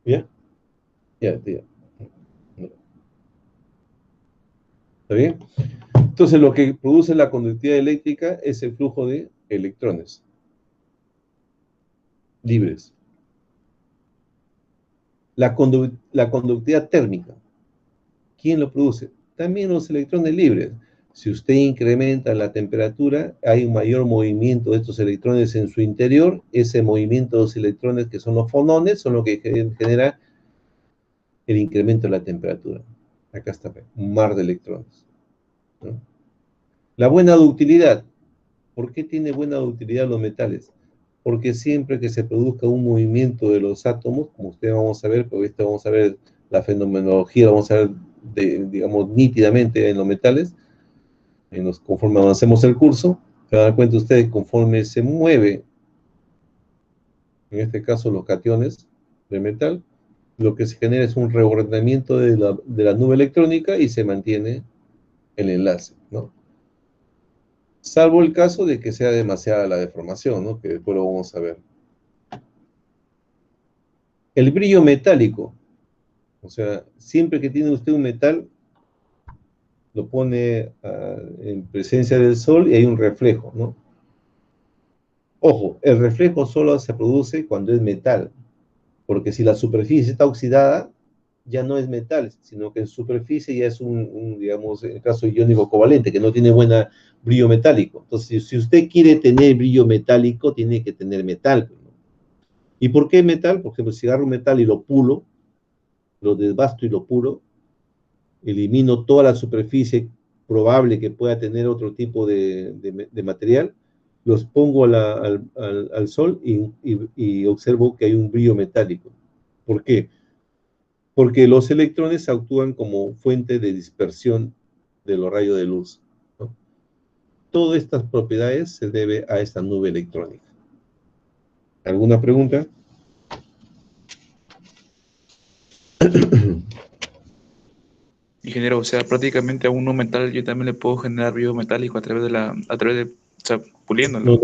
¿Ya? Ya, te llamo. ¿Está bien? Entonces, lo que produce la conductividad eléctrica es el flujo de electrones libres. La conductividad térmica, ¿quién lo produce? También los electrones libres. Si usted incrementa la temperatura, hay un mayor movimiento de estos electrones en su interior. Ese movimiento de los electrones, que son los fonones, son lo que genera el incremento de la temperatura. Acá está, un mar de electrones, ¿no? La buena ductilidad. ¿Por qué tiene buena ductilidad los metales? Porque siempre que se produzca un movimiento de los átomos, como ustedes vamos a ver, porque ahorita vamos a ver la fenomenología, vamos a ver, digamos, nítidamente en los metales, conforme avancemos el curso, se van a dar cuenta ustedes, conforme se mueve, en este caso los cationes de metal, lo que se genera es un reordenamiento de la nube electrónica y se mantiene el enlace, ¿no? Salvo el caso de que sea demasiada la deformación, ¿no? Que después lo vamos a ver. El brillo metálico, o sea, siempre que tiene usted un metal, lo pone en presencia del sol y hay un reflejo, ¿no? Ojo, el reflejo solo se produce cuando es metal, porque si la superficie está oxidada, ya no es metal, sino que en superficie ya es digamos, en el caso iónico covalente, que no tiene buena brillo metálico. Entonces, si usted quiere tener brillo metálico, tiene que tener metal, ¿no? ¿Y por qué metal? Por ejemplo, si agarro un metal y lo pulo, lo desbasto y lo puro, elimino toda la superficie probable que pueda tener otro tipo de material, los pongo al sol y observo que hay un brillo metálico. ¿Por qué? Porque los electrones actúan como fuente de dispersión de los rayos de luz, ¿no? Todas estas propiedades se debe a esta nube electrónica. ¿Alguna pregunta? Ingeniero, o sea, prácticamente a un no metal yo también le puedo generar brillo metálico a través de, o sea, puliéndolo.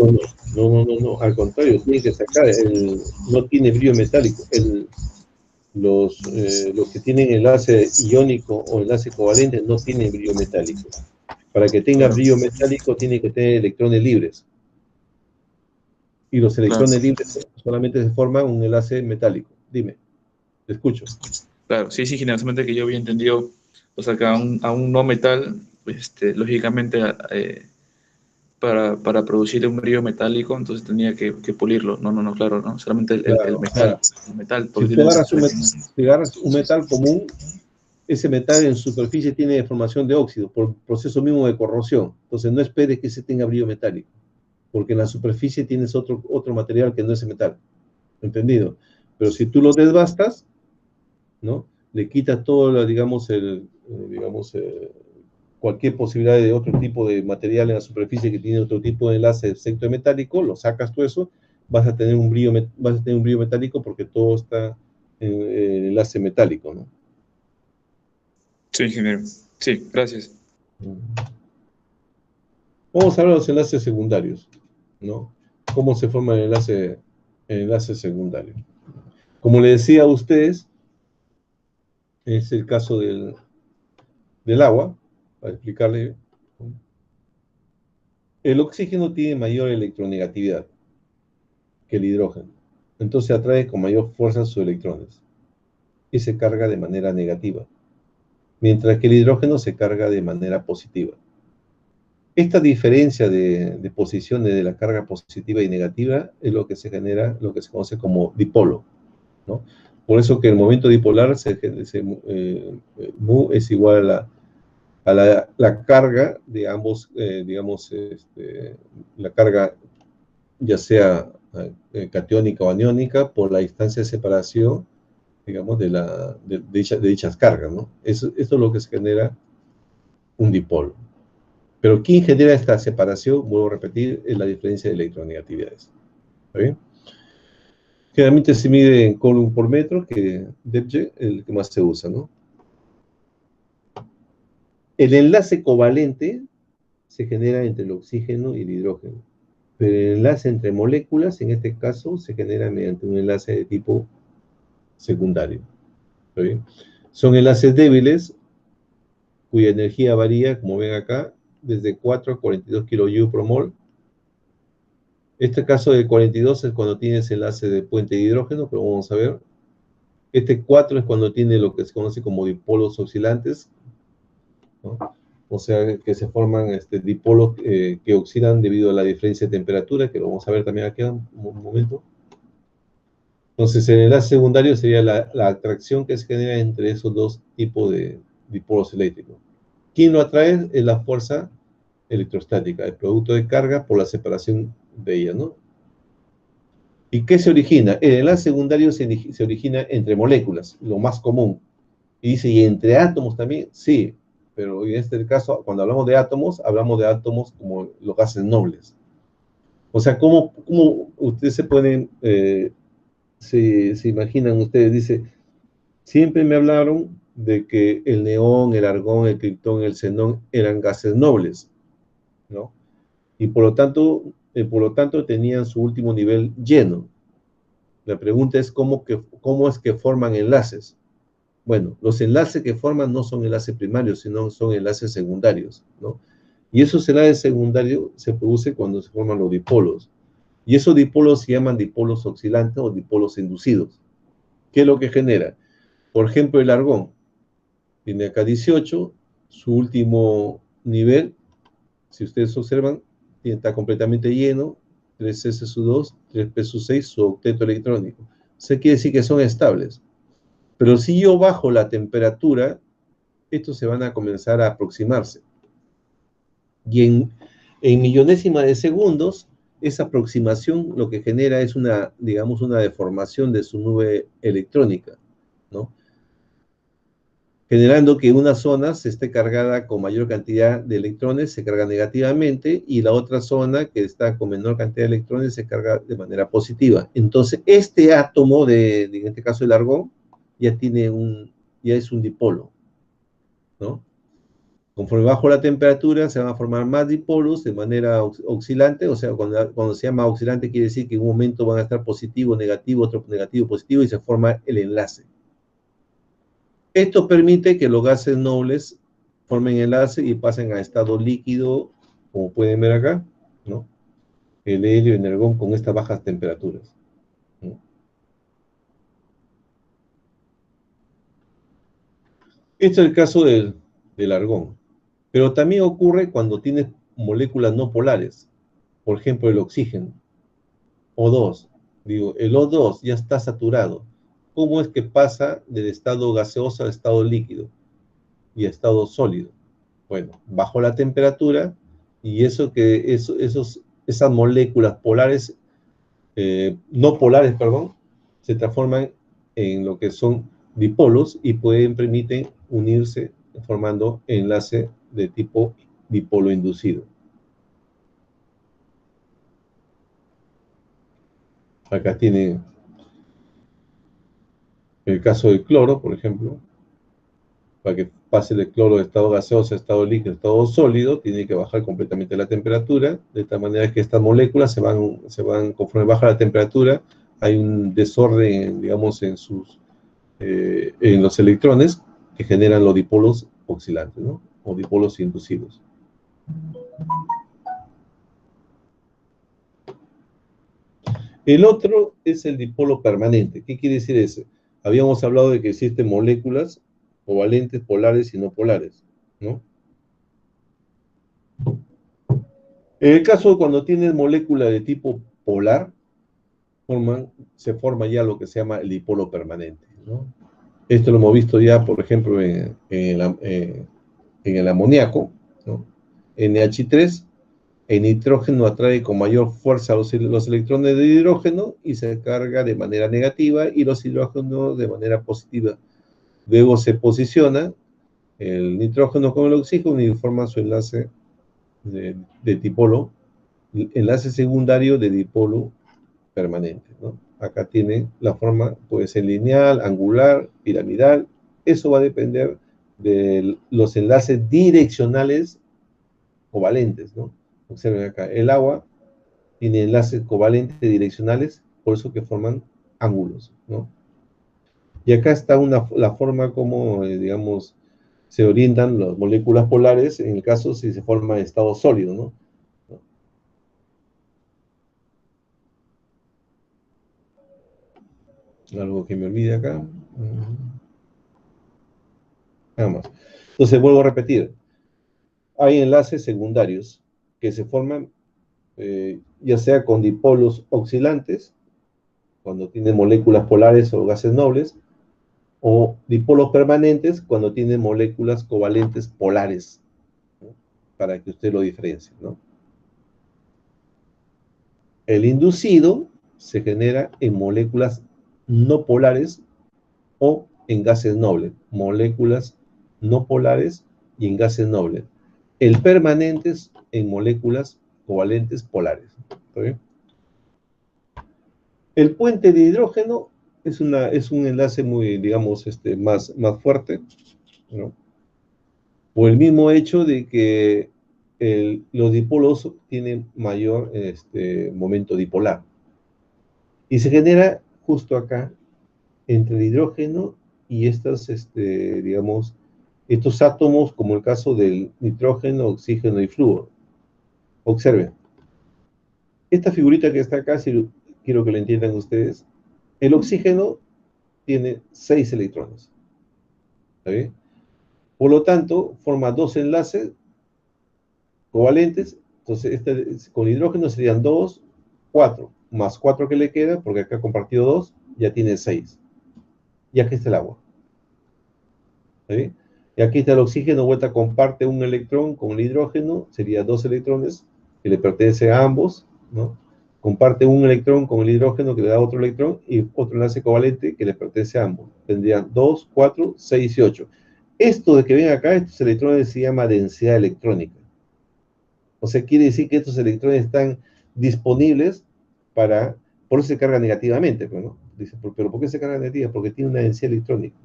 No, al contrario, tiene que sacar, no tiene brillo metálico. Los que tienen enlace iónico o enlace covalente no tienen brillo metálico. Para que tenga brillo metálico tiene que tener electrones libres. Y los electrones libres solamente se forman un enlace metálico. Dime, te escucho. Claro, sí, generalmente que yo había entendido, o sea, que a un no metal, lógicamente, para producir un brillo metálico, entonces tenía que pulirlo. No, claro, no, solamente el metal. El metal Si tú agarras un metal común, ese metal en superficie tiene deformación de óxido por proceso mismo de corrosión. Entonces no esperes que ese tenga brillo metálico, porque en la superficie tienes otro material que no es metal. ¿Entendido? Pero si tú lo desbastas, ¿no? Le quitas todo, digamos, cualquier posibilidad de otro tipo de material en la superficie que tiene otro tipo de enlace excepto metálico, lo sacas todo eso, vas a tener un brillo metálico porque todo está en enlace metálico, ¿no? Sí, ingeniero. Sí, gracias. Vamos a hablar de los enlaces secundarios, ¿no? ¿Cómo se forma el enlace secundario? Como le decía a ustedes, es el caso del agua, para explicarle. El oxígeno tiene mayor electronegatividad que el hidrógeno, entonces atrae con mayor fuerza sus electrones y se carga de manera negativa, mientras que el hidrógeno se carga de manera positiva. Esta diferencia de posiciones de la carga positiva y negativa es lo que se genera, lo que se conoce como dipolo, ¿no? Por eso que el momento dipolar mu es igual a la carga de ambos, digamos, la carga ya sea catiónica o aniónica por la distancia de separación, digamos, de dichas cargas, ¿no? Esto es lo que se genera un dipolo. Pero ¿quién genera esta separación? Vuelvo a repetir, es la diferencia de electronegatividades. ¿Está bien? Generalmente se mide en Coulomb por metro, que Debye es el que más se usa, ¿no? El enlace covalente se genera entre el oxígeno y el hidrógeno, pero el enlace entre moléculas, en este caso, se genera mediante un enlace de tipo secundario. ¿Está bien? Son enlaces débiles, cuya energía varía, como ven acá, desde 4 a 42 kJ por mol. Este caso de 42 es cuando tienes enlace de puente de hidrógeno, pero vamos a ver. Este 4 es cuando tiene lo que se conoce como dipolos oscilantes, ¿no? O sea, que se forman dipolos que oxidan debido a la diferencia de temperatura, que lo vamos a ver también aquí en un momento. Entonces, el enlace secundario sería la atracción que se genera entre esos dos tipos de dipolos eléctricos. ¿Quién lo atrae? Es la fuerza electrostática, el producto de carga por la separación de ella, ¿no? ¿Y qué se origina? El enlace secundario se origina entre moléculas, lo más común. Y dice, ¿y entre átomos también? Sí, pero en este caso, cuando hablamos de átomos como los gases nobles. O sea, ¿cómo ustedes se pueden, se imaginan ustedes? Dice, siempre me hablaron de que el neón, el argón, el criptón, el xenón eran gases nobles, ¿no? Y por lo tanto tenían su último nivel lleno. La pregunta es cómo es que forman enlaces. Bueno, los enlaces que forman no son enlaces primarios, sino son enlaces secundarios, ¿no? Y esos enlaces secundarios se producen cuando se forman los dipolos. Y esos dipolos se llaman dipolos oscilantes o dipolos inducidos. ¿Qué es lo que genera? Por ejemplo, el argón. Tiene acá 18, su último nivel, si ustedes observan, está completamente lleno, 3s2, 3p6, su octeto electrónico. Eso quiere decir que son estables. Pero si yo bajo la temperatura, estos se van a comenzar a aproximarse. Y en millonésima de segundos, esa aproximación lo que genera es digamos, una deformación de su nube electrónica, ¿no? Generando que una zona se esté cargada con mayor cantidad de electrones, se carga negativamente, y la otra zona que está con menor cantidad de electrones se carga de manera positiva. Entonces, este átomo, en este caso el argón, ya es un dipolo, ¿no? Conforme bajo la temperatura, se van a formar más dipolos de manera oscilante, o sea, cuando se llama oscilante quiere decir que en un momento van a estar positivo, negativo, otro negativo, positivo, y se forma el enlace. Esto permite que los gases nobles formen enlace y pasen a estado líquido, como pueden ver acá, ¿no? El helio y el argón con estas bajas temperaturas, ¿no? Este es el caso del argón. Pero también ocurre cuando tienes moléculas no polares. Por ejemplo, el oxígeno. O2. Digo, el O2 ya está saturado. ¿Cómo es que pasa del estado gaseoso al estado líquido y a estado sólido? Bueno, bajo la temperatura, y esas moléculas polares, no polares, perdón, se transforman en lo que son dipolos y permiten unirse formando enlace de tipo dipolo inducido. Acá tiene el caso del cloro, por ejemplo. Para que pase el cloro de estado gaseoso a estado líquido, a estado sólido, tiene que bajar completamente la temperatura, de tal manera que estas moléculas se van conforme baja la temperatura, hay un desorden, digamos, en los electrones que generan los dipolos oscilantes, ¿no? O dipolos inducidos. El otro es el dipolo permanente. ¿Qué quiere decir eso? Habíamos hablado de que existen moléculas covalentes, polares y no polares, ¿no? En el caso de cuando tienes molécula de tipo polar, se forma ya lo que se llama el dipolo permanente, ¿no? Esto lo hemos visto ya, por ejemplo, en el amoníaco, ¿no? NH3, el nitrógeno atrae con mayor fuerza los electrones de hidrógeno y se carga de manera negativa y los hidrógenos de manera positiva. Luego se posiciona el nitrógeno con el oxígeno y forma su enlace de dipolo, enlace secundario de dipolo permanente, ¿no? Acá tiene la forma, puede ser lineal, angular, piramidal. Eso va a depender de los enlaces direccionales covalentes, ¿no? Observen acá, el agua tiene enlaces covalentes direccionales, por eso que forman ángulos, ¿no? Y acá está la forma como, digamos, se orientan las moléculas polares, en el caso si se forma en estado sólido, ¿no? Algo que me olvide acá. Nada más. Entonces, vuelvo a repetir. Hay enlaces secundarios que se forman ya sea con dipolos oscilantes, cuando tienen moléculas polares o gases nobles, o dipolos permanentes cuando tienen moléculas covalentes polares, ¿no? Para que usted lo diferencie, ¿no? El inducido se genera en moléculas no polares o en gases nobles, moléculas no polares y en gases nobles. El permanente es en moléculas covalentes polares. ¿Está bien? El puente de hidrógeno es un enlace muy, digamos, más fuerte, ¿no? Por el mismo hecho de que los dipolos tienen mayor momento dipolar. Y se genera justo acá, entre el hidrógeno y digamos, estos átomos, como el caso del nitrógeno, oxígeno y flúor. Observen. Esta figurita que está acá, si quiero que la entiendan ustedes, el oxígeno tiene 6 electrones. ¿Está bien? Por lo tanto, forma 2 enlaces covalentes. Entonces, con hidrógeno serían 2, 4, más 4 que le queda, porque acá ha compartido 2, ya tiene 6. Y aquí está el agua. ¿Está bien? Y aquí está el oxígeno, vuelta, comparte un electrón con el hidrógeno, sería 2 electrones que le pertenecen a ambos, ¿no? Comparte un electrón con el hidrógeno que le da otro electrón y otro enlace covalente que le pertenece a ambos. Tendrían 2, 4, 6 y 8. Esto de que ven acá, estos electrones se llama densidad electrónica. O sea, quiere decir que estos electrones están disponibles por eso se carga negativamente, ¿no? Dice, ¿pero por qué se carga negativa? Porque tiene una densidad electrónica.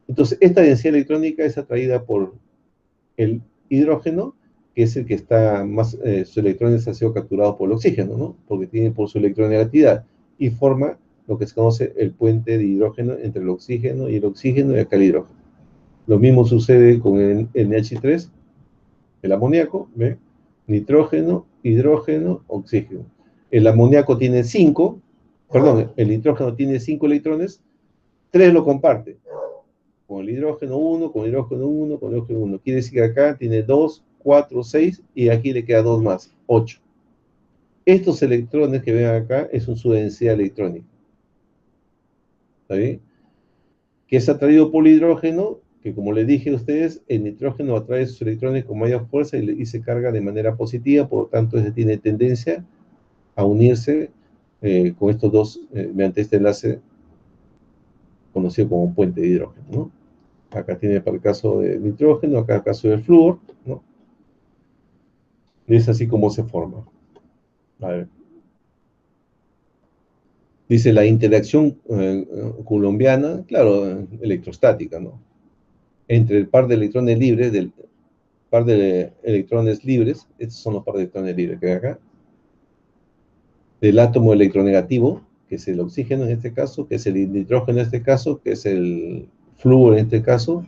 Entonces, esta densidad electrónica es atraída por el hidrógeno, que es el que está más, sus electrones han sido capturados por el oxígeno, ¿no? Porque tiene por su electronegatividad, y forma lo que se conoce el puente de hidrógeno entre el oxígeno y acá el hidrógeno. Lo mismo sucede con el NH3, el amoníaco, ¿ve? Nitrógeno, hidrógeno, oxígeno. El amoníaco tiene 5, perdón, el nitrógeno tiene 5 electrones, 3 lo comparte. Con el hidrógeno 1, con el hidrógeno 1, con el hidrógeno 1. Quiere decir que acá tiene 2, 4, 6 y aquí le queda 2 más, 8. Estos electrones que ven acá es su densidad electrónica. ¿Está bien? Que es atraído por el hidrógeno, que como les dije a ustedes, el nitrógeno atrae sus electrones con mayor fuerza y se carga de manera positiva, por lo tanto, ese tiene tendencia a unirse con estos mediante este enlace conocido como puente de hidrógeno, ¿no? Acá tiene para el caso de nitrógeno, acá el caso del flúor, ¿no? Y es así como se forma. A ver. Dice la interacción coulombiana, claro, electrostática, ¿no? Entre el par de electrones libres, del par de electrones libres, estos son los par de electrones libres que hay acá, del átomo electronegativo, que es el oxígeno en este caso, que es el nitrógeno en este caso, que es el flúor en este caso.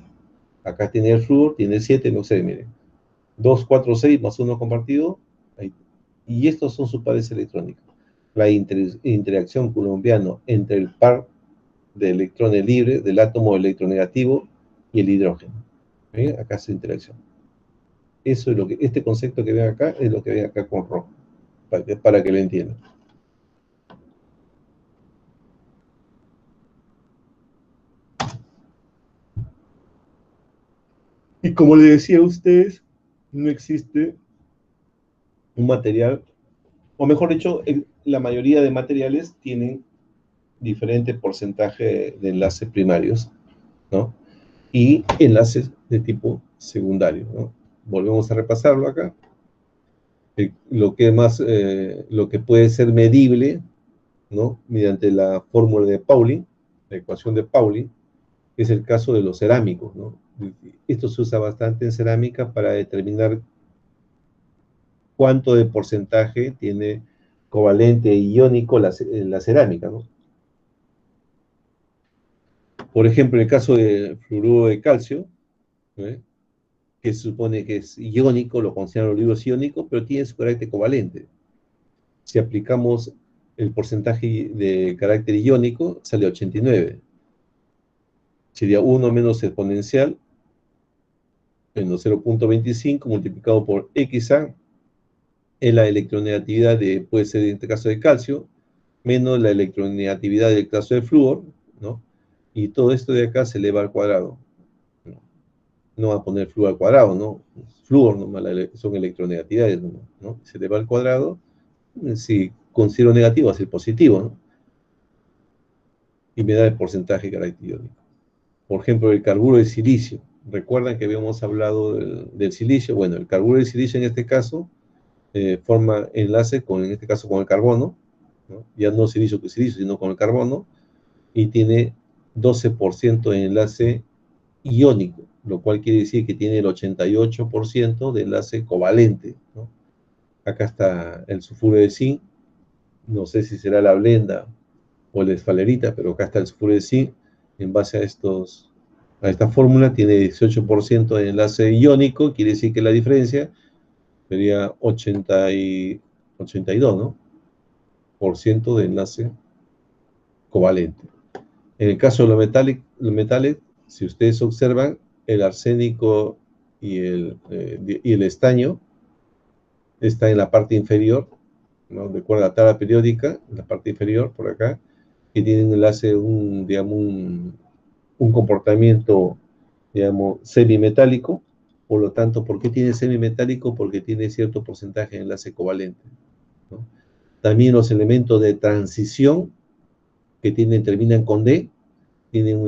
Acá tiene el flúor, tiene 7, no sé, miren. 2, 4, 6 más 1 compartido. Ahí. Y estos son sus pares electrónicos. La interacción coulombiana entre el par de electrones libres del átomo electronegativo y el hidrógeno. ¿Ven? Acá es interacción. Eso es lo que, este concepto que ven acá es lo que ven acá con rojo, para que lo entiendan. Y como les decía a ustedes, no existe un material, o mejor dicho, la mayoría de materiales tienen diferente porcentaje de enlaces primarios, ¿no? Y enlaces de tipo secundario, ¿no? Volvemos a repasarlo acá. Lo que puede ser medible, ¿no? Mediante la fórmula de Pauling, la ecuación de Pauling, es el caso de los cerámicos, ¿no? Esto se usa bastante en cerámica para determinar cuánto de porcentaje tiene covalente e iónico la cerámica, ¿no? Por ejemplo, en el caso del fluoruro de calcio, ¿eh? Que se supone que es iónico, lo consideran los libros iónicos, pero tiene su carácter covalente. Si aplicamos el porcentaje de carácter iónico, sale 89. Sería 1 menos exponencial, menos 0.25 multiplicado por XA, es la electronegatividad puede ser en este caso de calcio, menos la electronegatividad del caso de flúor, ¿no? Y todo esto de acá se eleva al cuadrado. No va a poner flúor al cuadrado, ¿no? Flúor nomás son electronegatividades, ¿no? Se eleva al cuadrado. Si considero negativo, va a ser positivo, ¿no? Y me da el porcentaje de carácter iónico. Por ejemplo, el carburo de silicio. ¿Recuerdan que habíamos hablado del silicio? Bueno, el carburo de silicio en este caso forma enlace en este caso con el carbono, ¿no? Ya no silicio que silicio, sino con el carbono, y tiene 12% de enlace iónico, lo cual quiere decir que tiene el 88% de enlace covalente, ¿no? Acá está el sulfuro de zinc, no sé si será la blenda o la esfalerita, pero acá está el sulfuro de zinc, en base a esta fórmula, tiene 18% de enlace iónico, quiere decir que la diferencia sería 82, ¿no? Por ciento de enlace covalente. En el caso de los metales, si ustedes observan, el arsénico y el estaño está en la parte inferior, ¿no? Recuerda la tabla periódica, en la parte inferior, por acá, que tiene un enlace, digamos, un comportamiento, digamos, semimetálico. Por lo tanto, ¿por qué tiene semimetálico? Porque tiene cierto porcentaje de enlace covalente, ¿no? También los elementos de transición que terminan con D, tienen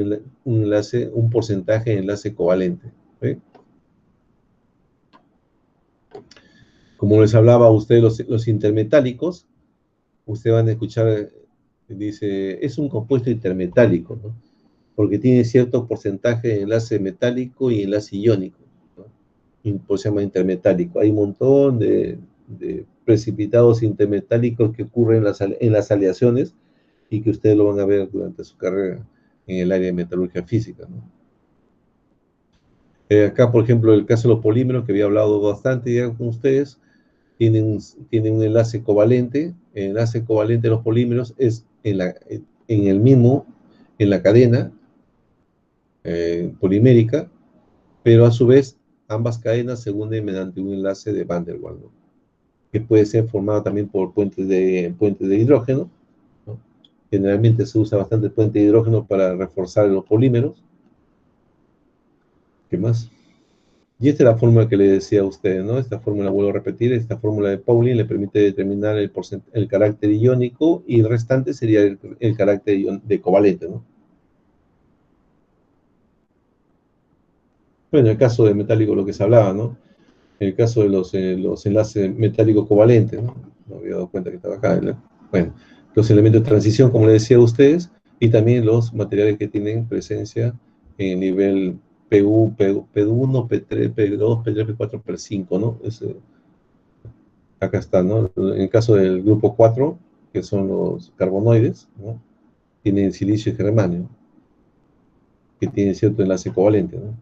un porcentaje de enlace covalente, ¿sí? Como les hablaba a ustedes, los intermetálicos, ustedes van a escuchar, dice, es un compuesto intermetálico, ¿no? Porque tiene cierto porcentaje de enlace metálico y enlace iónico, ¿no? Y por eso se llama intermetálico. Hay un montón de precipitados intermetálicos que ocurren en las aleaciones y que ustedes lo van a ver durante su carrera en el área de metalurgia física, ¿no? Acá, por ejemplo, el caso de los polímeros, que había hablado bastante ya con ustedes, tienen un enlace covalente. El enlace covalente de los polímeros es en la cadena polimérica, pero a su vez ambas cadenas se unen mediante un enlace de Van der Waals, ¿no? Que puede ser formado también por puentes de hidrógeno, ¿no? Generalmente se usa bastante el puente de hidrógeno para reforzar los polímeros. ¿Qué más? Y esta es la fórmula que le decía a ustedes, ¿no? Esta fórmula, vuelvo a repetir, esta fórmula de Pauling le permite determinar el carácter iónico y el restante sería el carácter de covalente, ¿no? Bueno, en el caso de metálico lo que se hablaba, ¿no? En el caso de los enlaces metálicos covalentes, ¿no? No había dado cuenta que estaba acá. Bueno, los elementos de transición, como les decía a ustedes, y también los materiales que tienen presencia en nivel PU, P1, P3, P2, P3, P4, P5, ¿no? Acá está, ¿no? En el caso del grupo 4, que son los carbonoides, ¿no? Tienen silicio y germanio, que tienen cierto enlace covalente, ¿no?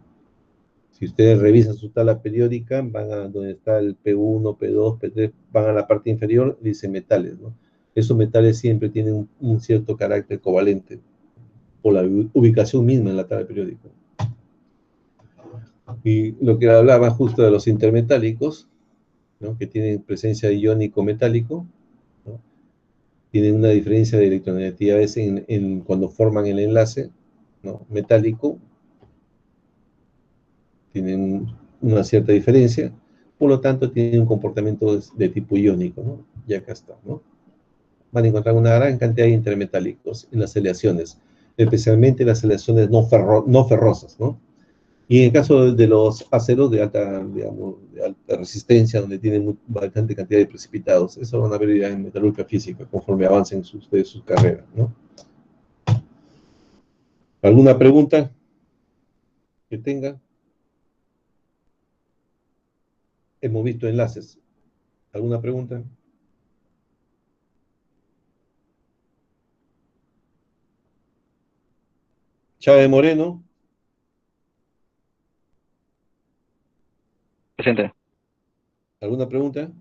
Si ustedes revisan su tabla periódica, van a donde está el P1, P2, P3, van a la parte inferior, dice metales, ¿no? Esos metales siempre tienen un cierto carácter covalente, por la ubicación misma en la tabla periódica. Y lo que hablaba justo de los intermetálicos, ¿no? Que tienen presencia iónico-metálico, ¿no? Tienen una diferencia de electronegatividades cuando forman el enlace, ¿no? Metálico, tienen una cierta diferencia, por lo tanto tienen un comportamiento de tipo iónico, ¿no? Y acá está, ¿no? Van a encontrar una gran cantidad de intermetálicos en las aleaciones, especialmente las aleaciones no ferrosas, ¿no? Y en el caso de los aceros de alta, digamos, de alta resistencia, donde tienen bastante cantidad de precipitados, eso van a ver ya en metalurgia física, conforme avancen ustedes sus carreras, ¿no? ¿Alguna pregunta que tenga? Hemos visto enlaces. ¿Alguna pregunta? Chávez Moreno. Presente. ¿Alguna pregunta?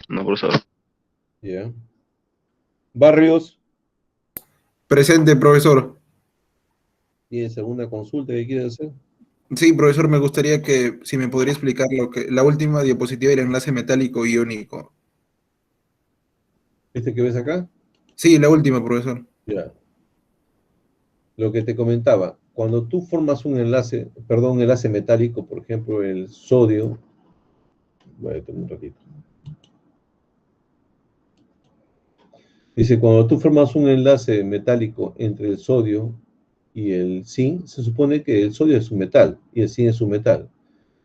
No, profesor. Ya. Barrios, Presente, profesor. ¿tienes alguna consulta que quieras hacer? Sí, profesor, me gustaría que, si me podría explicar la última diapositiva del enlace metálico iónico. ¿Este que ves acá? Sí, la última, profesor. Ya. Lo que te comentaba, cuando tú formas un enlace, perdón, un enlace metálico, por ejemplo, el sodio, voy a tomar un ratito. Dice, cuando tú formas un enlace metálico entre el sodio y el zinc, se supone que el sodio es un metal y el zinc es un metal.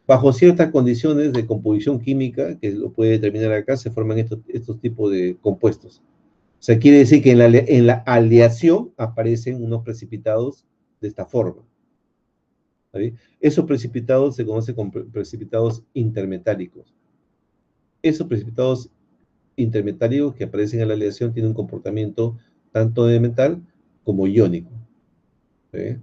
Bajo ciertas condiciones de composición química, que lo puede determinar acá, se forman estos tipos de compuestos. O sea, quiere decir que en la aleación aparecen unos precipitados de esta forma. ¿Sí? Esos precipitados se conocen como precipitados intermetálicos. Esos precipitados intermetálicos que aparecen en la aleación tienen un comportamiento tanto de metal como iónico. ¿Sí?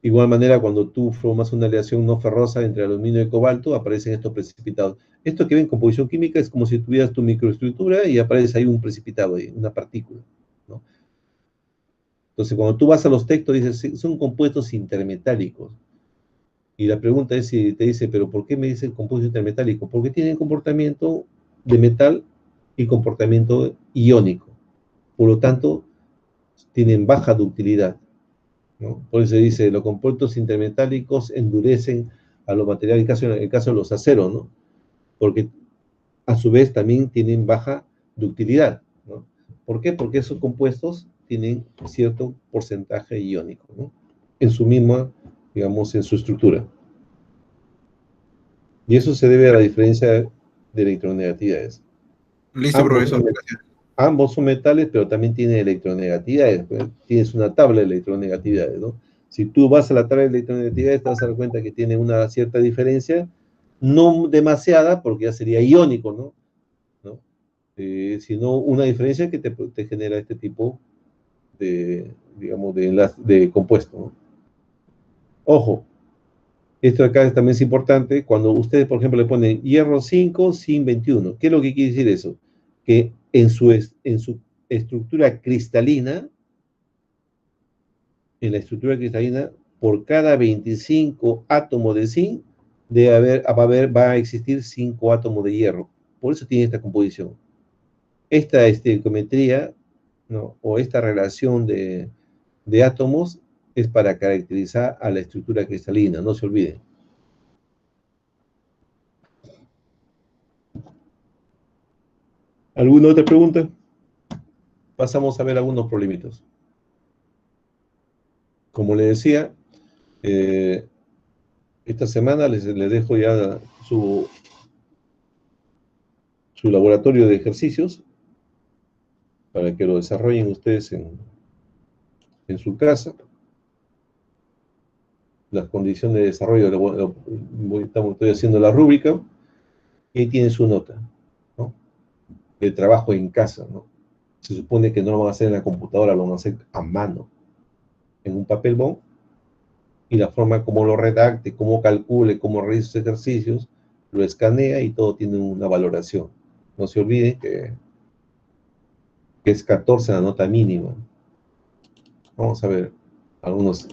Igual manera, cuando tú formas una aleación no ferrosa entre aluminio y cobalto, aparecen estos precipitados. Esto que ven en composición química es como si tuvieras tu microestructura y aparece ahí un precipitado, una partícula, ¿no? Entonces, cuando tú vas a los textos, dices, son compuestos intermetálicos. Y la pregunta es si te dice, pero ¿por qué me dicen compuesto intermetálico? Porque tienen comportamiento de metal y comportamiento iónico. Por lo tanto, tienen baja ductilidad, ¿no? Por eso se dice, los compuestos intermetálicos endurecen a los materiales, en el caso de los aceros, ¿no? Porque a su vez también tienen baja ductilidad, ¿no? ¿Por qué? Porque esos compuestos tienen cierto porcentaje iónico, ¿no? En su misma, digamos, en su estructura. Y eso se debe a la diferencia de electronegatividades. Listo, profesor. Ambos son metales, pero también tienen electronegatividades. Pues, tienes una tabla de electronegatividades, ¿no? Si tú vas a la tabla de electronegatividades, te vas a dar cuenta que tiene una cierta diferencia, no demasiada, porque ya sería iónico, ¿no? Sino una diferencia que te genera este tipo de, digamos, de compuesto, ¿no? Ojo, esto acá también es importante, cuando ustedes, por ejemplo, le ponen hierro 5, zinc 21, ¿qué es lo que quiere decir eso? Que en su estructura cristalina, por cada 25 átomos de zinc, va a existir 5 átomos de hierro. Por eso tiene esta composición. Esta estequiometría, ¿no? O esta relación de átomos es para caracterizar a la estructura cristalina, no se olviden. ¿Alguna otra pregunta? Pasamos a ver algunos problemitos. Como le decía, Esta semana les dejo ya su laboratorio de ejercicios para que lo desarrollen ustedes en su casa. Las condiciones de desarrollo, estoy haciendo la rúbrica, y ahí tienen su nota, ¿no? El trabajo en casa, ¿no? Se supone que no lo van a hacer en la computadora, lo van a hacer a mano, en un papel bond, y la forma como lo redacte, cómo calcule, cómo realice sus ejercicios, lo escanea y todo tiene una valoración. No se olviden que es 14 la nota mínima. Vamos a ver algunos.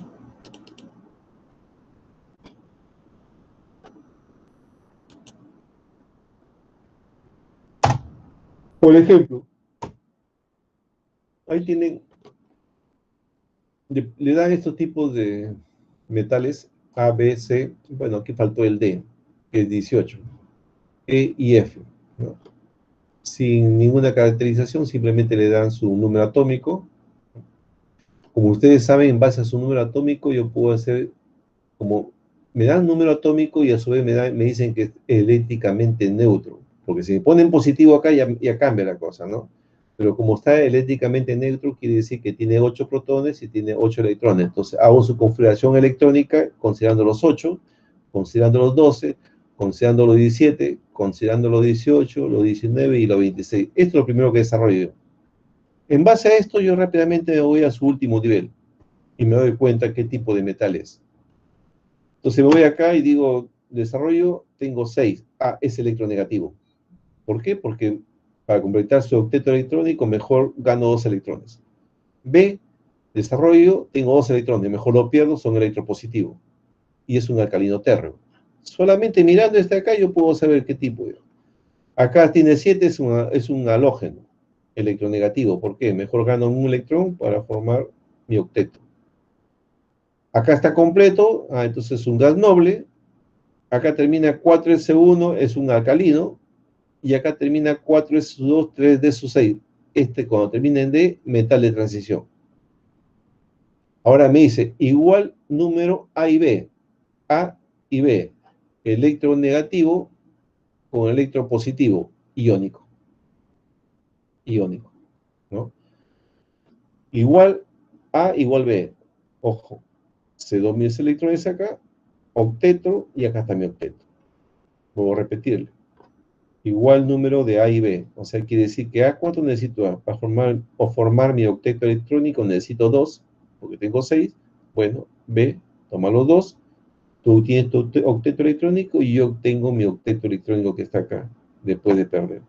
Por ejemplo, ahí tienen, le dan estos tipos de metales A, B, C, bueno, aquí faltó el D, que es 18, E y F, ¿no? Sin ninguna caracterización, simplemente le dan su número atómico. Como ustedes saben, en base a su número atómico, yo puedo hacer, como me dan número atómico y a su vez me dicen que es eléctricamente neutro, porque si me ponen positivo acá, ya cambia la cosa, ¿no? Pero como está eléctricamente neutro, quiere decir que tiene 8 protones y tiene 8 electrones. Entonces hago su configuración electrónica considerando los 8, considerando los 12, considerando los 17, considerando los 18, los 19 y los 26. Esto es lo primero que desarrollo yo. En base a esto, yo rápidamente me voy a su último nivel y me doy cuenta qué tipo de metal es. Entonces me voy acá y digo, desarrollo, tengo 6. Ah, es electronegativo. ¿Por qué? Porque para completar su octeto electrónico, mejor gano 2 electrones. B, desarrollo, tengo 2 electrones, mejor lo pierdo, son electropositivos. Y es un alcalino térreo. Solamente mirando este acá, yo puedo saber qué tipo es. Acá tiene 7, es un halógeno electronegativo. ¿Por qué? Mejor gano un electrón para formar mi octeto. Acá está completo, entonces es un gas noble. Acá termina 4S1, es un alcalino. Y acá termina 4S2, 3D6. Cuando termina en D, metal de transición. Ahora me dice, igual número A y B. A y B. Electronegativo con electropositivo, iónico. Iónico, ¿no? Igual A, igual B. Ojo, C2 mis electrones acá, octeto, y acá está mi octeto. Puedo repetirle. Igual número de A y B. O sea, quiere decir que A, ¿cuánto necesito A? Para formar mi octeto electrónico necesito 2, porque tengo 6. Bueno, B, toma los 2. Tú tienes tu octeto electrónico y yo tengo mi octeto electrónico que está acá, después de perder.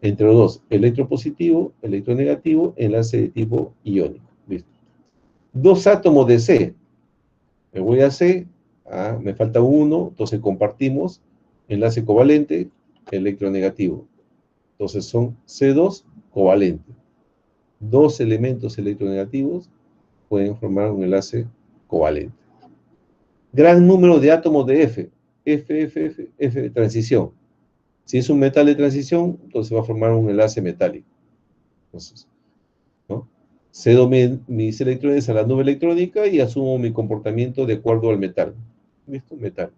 Entre los dos, electropositivo, electronegativo, enlace de tipo iónico. Listo. 2 átomos de C. Me voy a C, me falta 1, entonces compartimos, enlace covalente, electronegativo. Entonces son C2 covalente. 2 elementos electronegativos pueden formar un enlace covalente. Gran número de átomos de F. F de transición. Si es un metal de transición, entonces va a formar un enlace metálico. Entonces, ¿no? Cedo mis electrones a la nube electrónica y asumo mi comportamiento de acuerdo al metal. ¿Listo? Metal.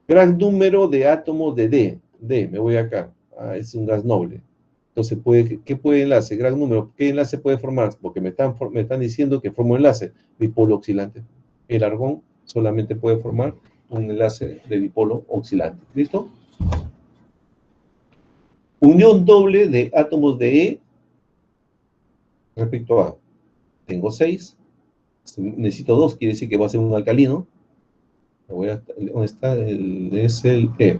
Gran número de átomos de D. D, me voy acá. Es un gas noble. Entonces, ¿qué puede enlace? Gran número. ¿Qué enlace puede formar? Porque me están diciendo que formo enlace. Dipolo oxidante. El argón solamente puede formar un enlace de dipolo oxidante. ¿Listo? Unión doble de átomos de E respecto a, tengo 6, necesito 2, quiere decir que va a ser un alcalino. ¿Dónde está? Es el E.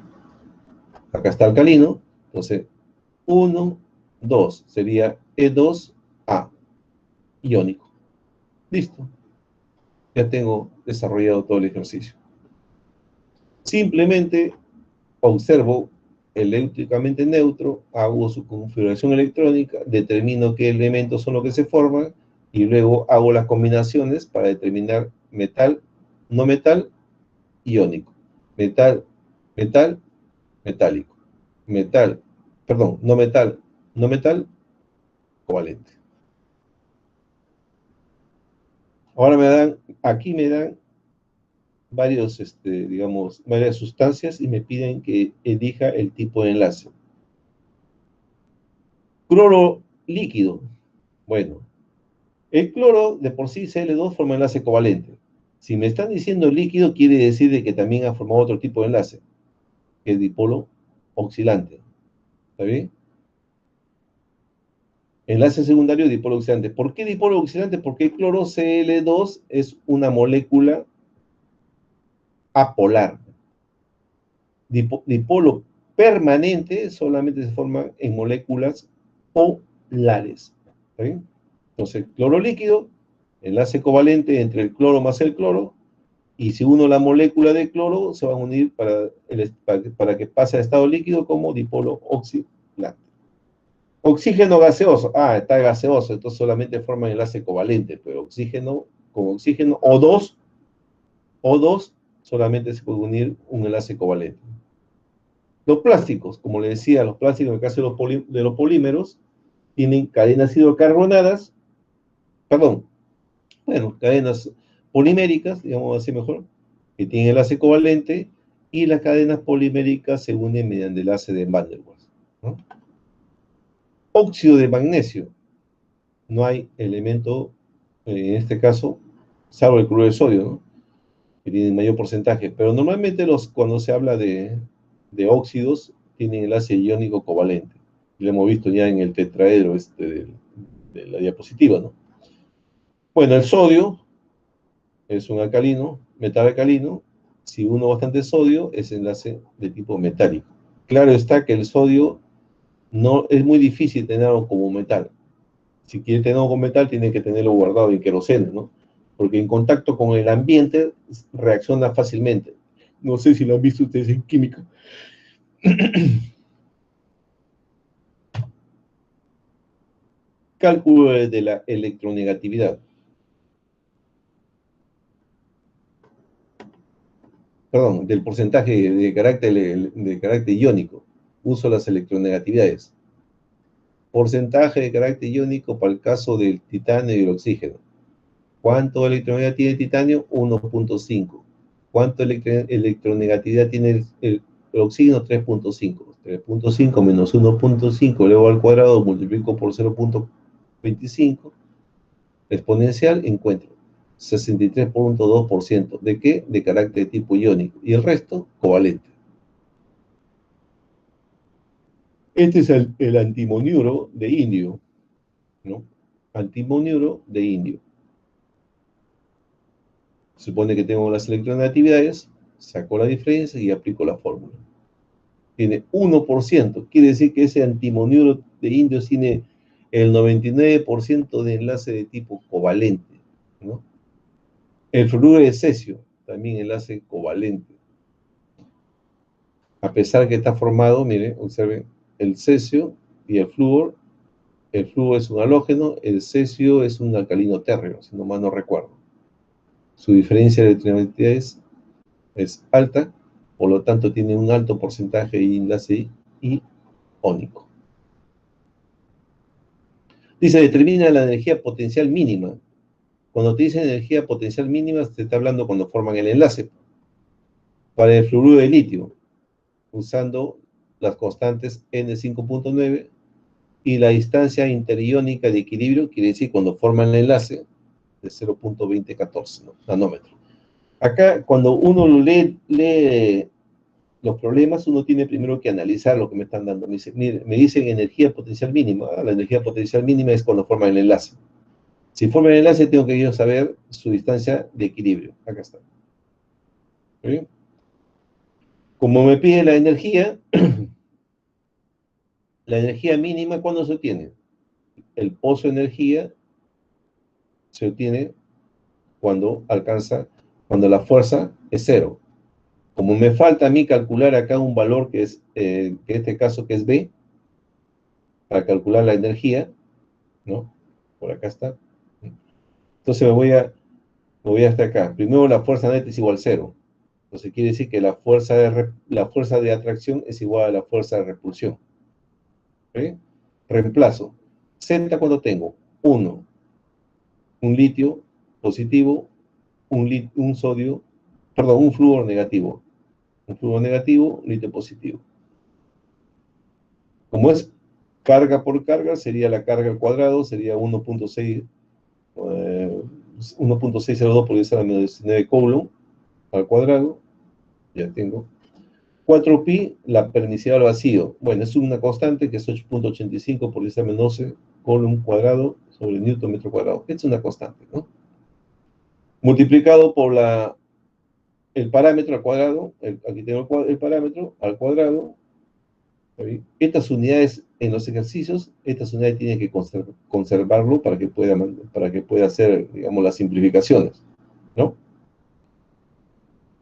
Acá está alcalino, entonces 1, 2, sería E2A, iónico. Listo. Ya tengo desarrollado todo el ejercicio. Simplemente observo eléctricamente neutro, hago su configuración electrónica, determino qué elementos son los que se forman y luego hago las combinaciones para determinar metal, no metal, iónico. Metal, metal, metálico. Metal, perdón, no metal, no metal, covalente. Ahora aquí me dan digamos, varias sustancias y me piden que elija el tipo de enlace. Cloro líquido. Bueno, el cloro de por sí Cl2 forma enlace covalente. Si me están diciendo líquido, quiere decir de que también ha formado otro tipo de enlace, que es dipolo oxidante. ¿Está bien? Enlace secundario dipolo oxidante. ¿Por qué dipolo oxidante? Porque el cloro Cl2 es una molécula apolar. Dipolo permanente solamente se forma en moléculas polares. ¿Está bien? Entonces, cloro líquido, enlace covalente entre el cloro más el cloro, y si uno la molécula de cloro, se van a unir para que pase a estado líquido como dipolo oxidante. Oxígeno gaseoso. Ah, está gaseoso, entonces solamente forma enlace covalente, pero oxígeno con oxígeno O2 solamente se puede unir un enlace covalente. Los plásticos, como le decía, los plásticos en el caso de los polímeros, tienen cadenas hidrocarbonadas, cadenas poliméricas, digamos así mejor, que tienen enlace covalente, y las cadenas poliméricas se unen mediante enlace de Van der Waals, ¿no? Óxido de magnesio. No hay elemento, en este caso, salvo el cloruro de sodio, ¿no? Que tiene mayor porcentaje, pero normalmente cuando se habla de óxidos, tienen enlace iónico covalente. Lo hemos visto ya en el tetraedro de la diapositiva, ¿no? Bueno, el sodio es un alcalino, metal alcalino. Si uno bastante sodio, es enlace de tipo metálico. Claro está que el sodio no es muy difícil tenerlo como metal. Si quiere tenerlo como metal, tiene que tenerlo guardado en queroseno, ¿no? Porque en contacto con el ambiente reacciona fácilmente. No sé si lo han visto ustedes en química. Cálculo de la electronegatividad. Perdón, del porcentaje de carácter iónico. Uso las electronegatividades. Porcentaje de carácter iónico para el caso del titanio y el oxígeno. ¿Cuánto electronegatividad tiene el titanio? 1.5. ¿Cuánto electronegatividad tiene el oxígeno? 3.5. 3.5 menos 1.5 elevado al cuadrado multiplico por 0.25 exponencial, encuentro 63.2%. ¿De qué? De carácter de tipo iónico. Y el resto, covalente. Este es el antimoniuro de indio, ¿no? Antimoniuro de indio. Supone que tengo las electronegatividades, saco la diferencia y aplico la fórmula. Tiene 1%, quiere decir que ese antimoniuro de indio tiene el 99% de enlace de tipo covalente, ¿no? El fluoruro de cesio, también enlace covalente. A pesar que está formado, miren, observen, el cesio y el flúor es un halógeno, el cesio es un alcalino térreo, si no mal no recuerdo. Su diferencia de electronegatividad es alta, por lo tanto tiene un alto porcentaje de enlace iónico. Dice, determina la energía potencial mínima. Cuando te dice energía potencial mínima, te está hablando cuando forman el enlace. Para el fluoruro de litio, usando las constantes N5.9 y la distancia interiónica de equilibrio, quiere decir cuando forman el enlace, de 0.2014 nanómetros. Acá, cuando uno lee los problemas, uno tiene primero que analizar lo que me están dando. Me dicen energía potencial mínima. La energía potencial mínima es cuando forman el enlace. Si forman el enlace, tengo que yo saber su distancia de equilibrio. Acá está. ¿Bien? Como me pide la energía mínima, ¿cuándo se obtiene? El pozo de energía se obtiene cuando la fuerza es 0. Como me falta a mí calcular acá un valor que es, en este caso que es B, para calcular la energía, ¿no? Por acá está. Entonces me voy hasta acá. Primero la fuerza neta es igual a 0. Entonces quiere decir que la fuerza de atracción es igual a la fuerza de repulsión. ¿Okay? Reemplazo. Z, ¿cuánto tengo? 1. Un litio positivo, un sodio, perdón, un flúor negativo. Un flúor negativo, litio positivo. Como es carga por carga, sería la carga al cuadrado, sería 1.602 por 10 a la menos 19 Coulomb al cuadrado. Ya tengo. 4pi, la permisividad al vacío. Bueno, es una constante que es 8.85 por 10 a la menos 12 Coulomb cuadrado sobre Newton metro cuadrado. Es una constante, ¿no? Multiplicado por el parámetro al cuadrado, aquí tengo el parámetro al cuadrado. ¿Sí? Estas unidades en los ejercicios, estas unidades tienen que conservarlo para que pueda hacer, digamos, las simplificaciones, ¿no?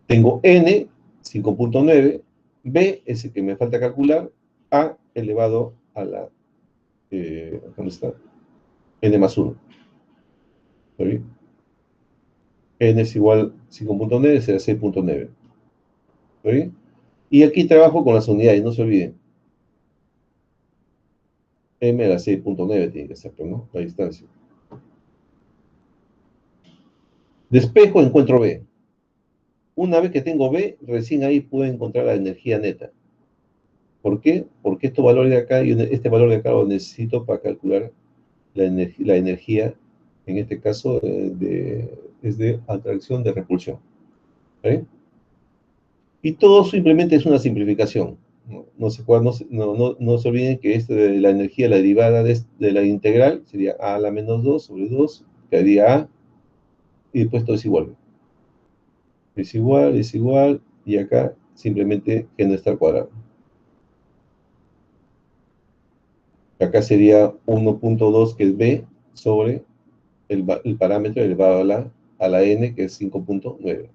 Tengo n, 5.9, b es el que me falta calcular, a elevado a la, ¿dónde está? N más 1. ¿Sí? N es igual a 5.9, será 6.9. ¿Sí? Y aquí trabajo con las unidades, no se olviden. M a la 6.9 tiene que ser, ¿no? La distancia. Despejo, encuentro B. Una vez que tengo B, recién ahí puedo encontrar la energía neta. ¿Por qué? Porque estos valores de acá y este valor de acá lo necesito para calcular la energía, en este caso, es de atracción de repulsión. ¿Sí? Y todo simplemente es una simplificación. No se olviden que esto de la energía, la derivada de la integral, sería a a la menos 2 sobre 2, quedaría a, y después todo es igual. Es igual, y acá simplemente g no está al cuadrado. Acá sería 1.2, que es b, sobre el parámetro elevado a la n, que es 5.9.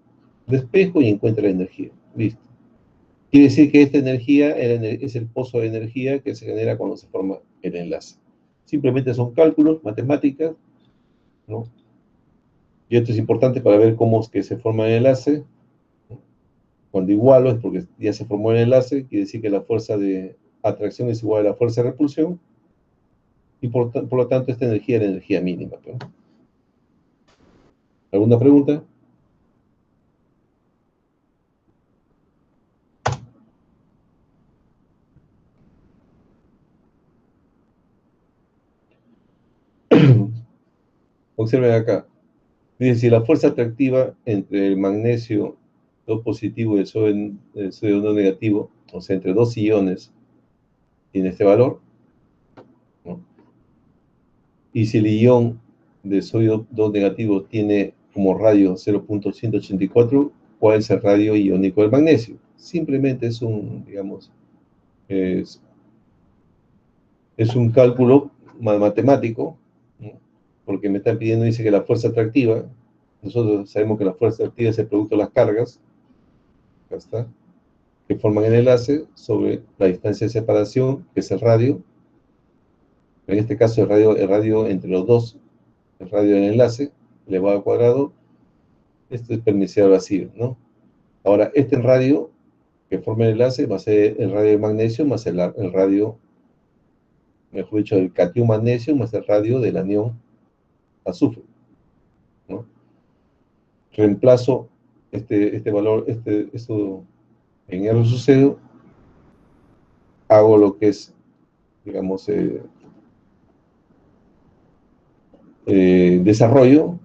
Despejo y encuentra la energía. Listo. Quiere decir que esta energía es el pozo de energía que se genera cuando se forma el enlace. Simplemente son cálculos, matemáticas, ¿no? Y esto es importante para ver cómo es que se forma el enlace. Cuando igualo es porque ya se formó el enlace, quiere decir que la fuerza de atracción es igual a la fuerza de repulsión, y por lo tanto esta energía es la energía mínima, ¿no? ¿Alguna pregunta? Observen acá. Dice, si la fuerza atractiva entre el magnesio 2 positivo y el sodio 2 negativo, o sea, entre dos iones, tiene este valor, ¿no? Y si el ion de sodio 2 negativo tiene como radio 0.184, ¿cuál es el radio iónico del magnesio? Simplemente es un, digamos, es un cálculo matemático, ¿no? Porque me están pidiendo, dice que la fuerza atractiva, nosotros sabemos que la fuerza atractiva es el producto de las cargas, acá está, que forman el enlace sobre la distancia de separación, que es el radio. En este caso el radio entre los dos, el radio del enlace, elevado al cuadrado, esto es permisividad al vacío, ¿no? Ahora, este radio que forma el enlace va a ser el radio de magnesio más el radio, mejor dicho, el catión magnesio más el radio del anión azufre, ¿no? Reemplazo este valor, esto en R sub 0, hago lo que es, digamos, desarrollo,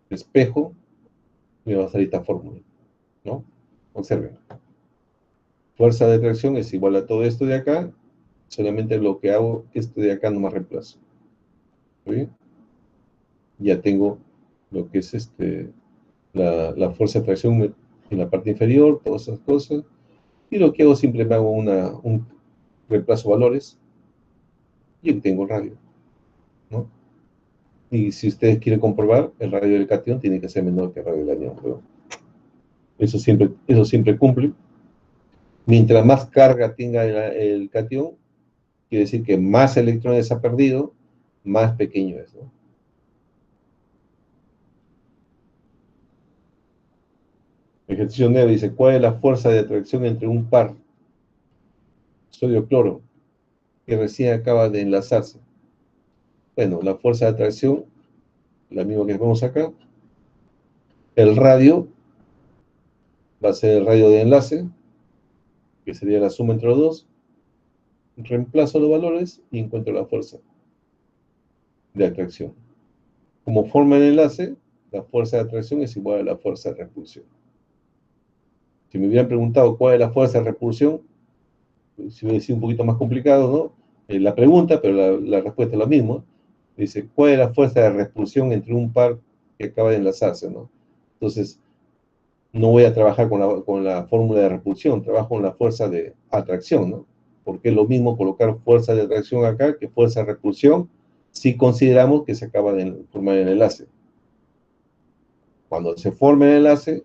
despejo, y me va a salir esta fórmula, ¿no? Observen. Fuerza de atracción es igual a todo esto de acá, solamente lo que hago, esto de acá nomás reemplazo. ¿Sí? Ya tengo lo que es la fuerza de atracción en la parte inferior, todas esas cosas, y lo que hago simplemente hago un reemplazo valores, y obtengo el radio, ¿no? Y si ustedes quieren comprobar, el radio del catión tiene que ser menor que el radio del anión, pero eso siempre cumple. Mientras más carga tenga el catión, quiere decir que más electrones ha perdido, más pequeño es, ¿no? Ejercicio 9 dice, ¿cuál es la fuerza de atracción entre un par sodio-cloro que recién acaba de enlazarse? Bueno, la fuerza de atracción, la misma que vemos acá, el radio va a ser el radio de enlace, que sería la suma entre los dos. Reemplazo los valores y encuentro la fuerza de atracción. Como forma el enlace, la fuerza de atracción es igual a la fuerza de repulsión. Si me hubieran preguntado cuál es la fuerza de repulsión, si hubiera sido un poquito más complicado, ¿no? La pregunta, pero la respuesta es lo mismo. Dice, ¿cuál es la fuerza de repulsión entre un par que acaba de enlazarse, ¿no? Entonces, no voy a trabajar con la fórmula de repulsión, trabajo con la fuerza de atracción, ¿no? Porque es lo mismo colocar fuerza de atracción acá que fuerza de repulsión si consideramos que se acaba de formar el enlace. Cuando se forme el enlace,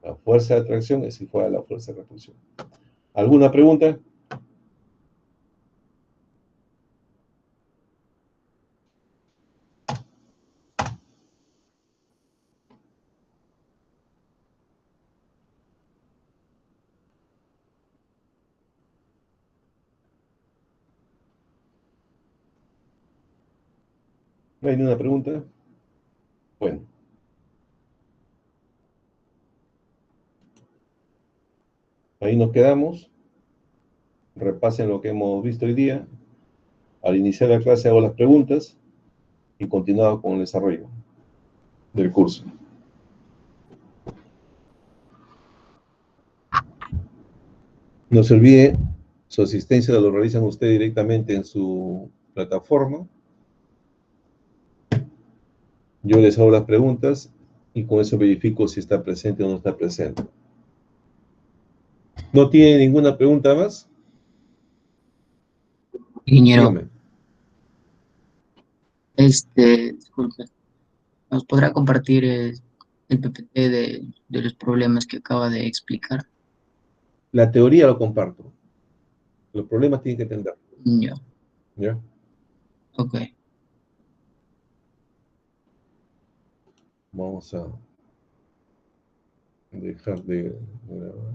la fuerza de atracción es igual a la fuerza de repulsión. ¿Alguna pregunta? ¿No hay ninguna pregunta? Bueno. Ahí nos quedamos. Repasen lo que hemos visto hoy día. Al iniciar la clase hago las preguntas y continuamos con el desarrollo del curso. No se olvide, su asistencia lo realizan ustedes directamente en su plataforma. Yo les hago las preguntas y con eso verifico si está presente o no está presente. ¿No tiene ninguna pregunta más? Ingeniero, Dígame. disculpe, ¿nos podrá compartir el PPT de los problemas que acaba de explicar? La teoría lo comparto. Los problemas tienen que entender. Ya, ¿Ya? ok. Vamos a dejar de grabar.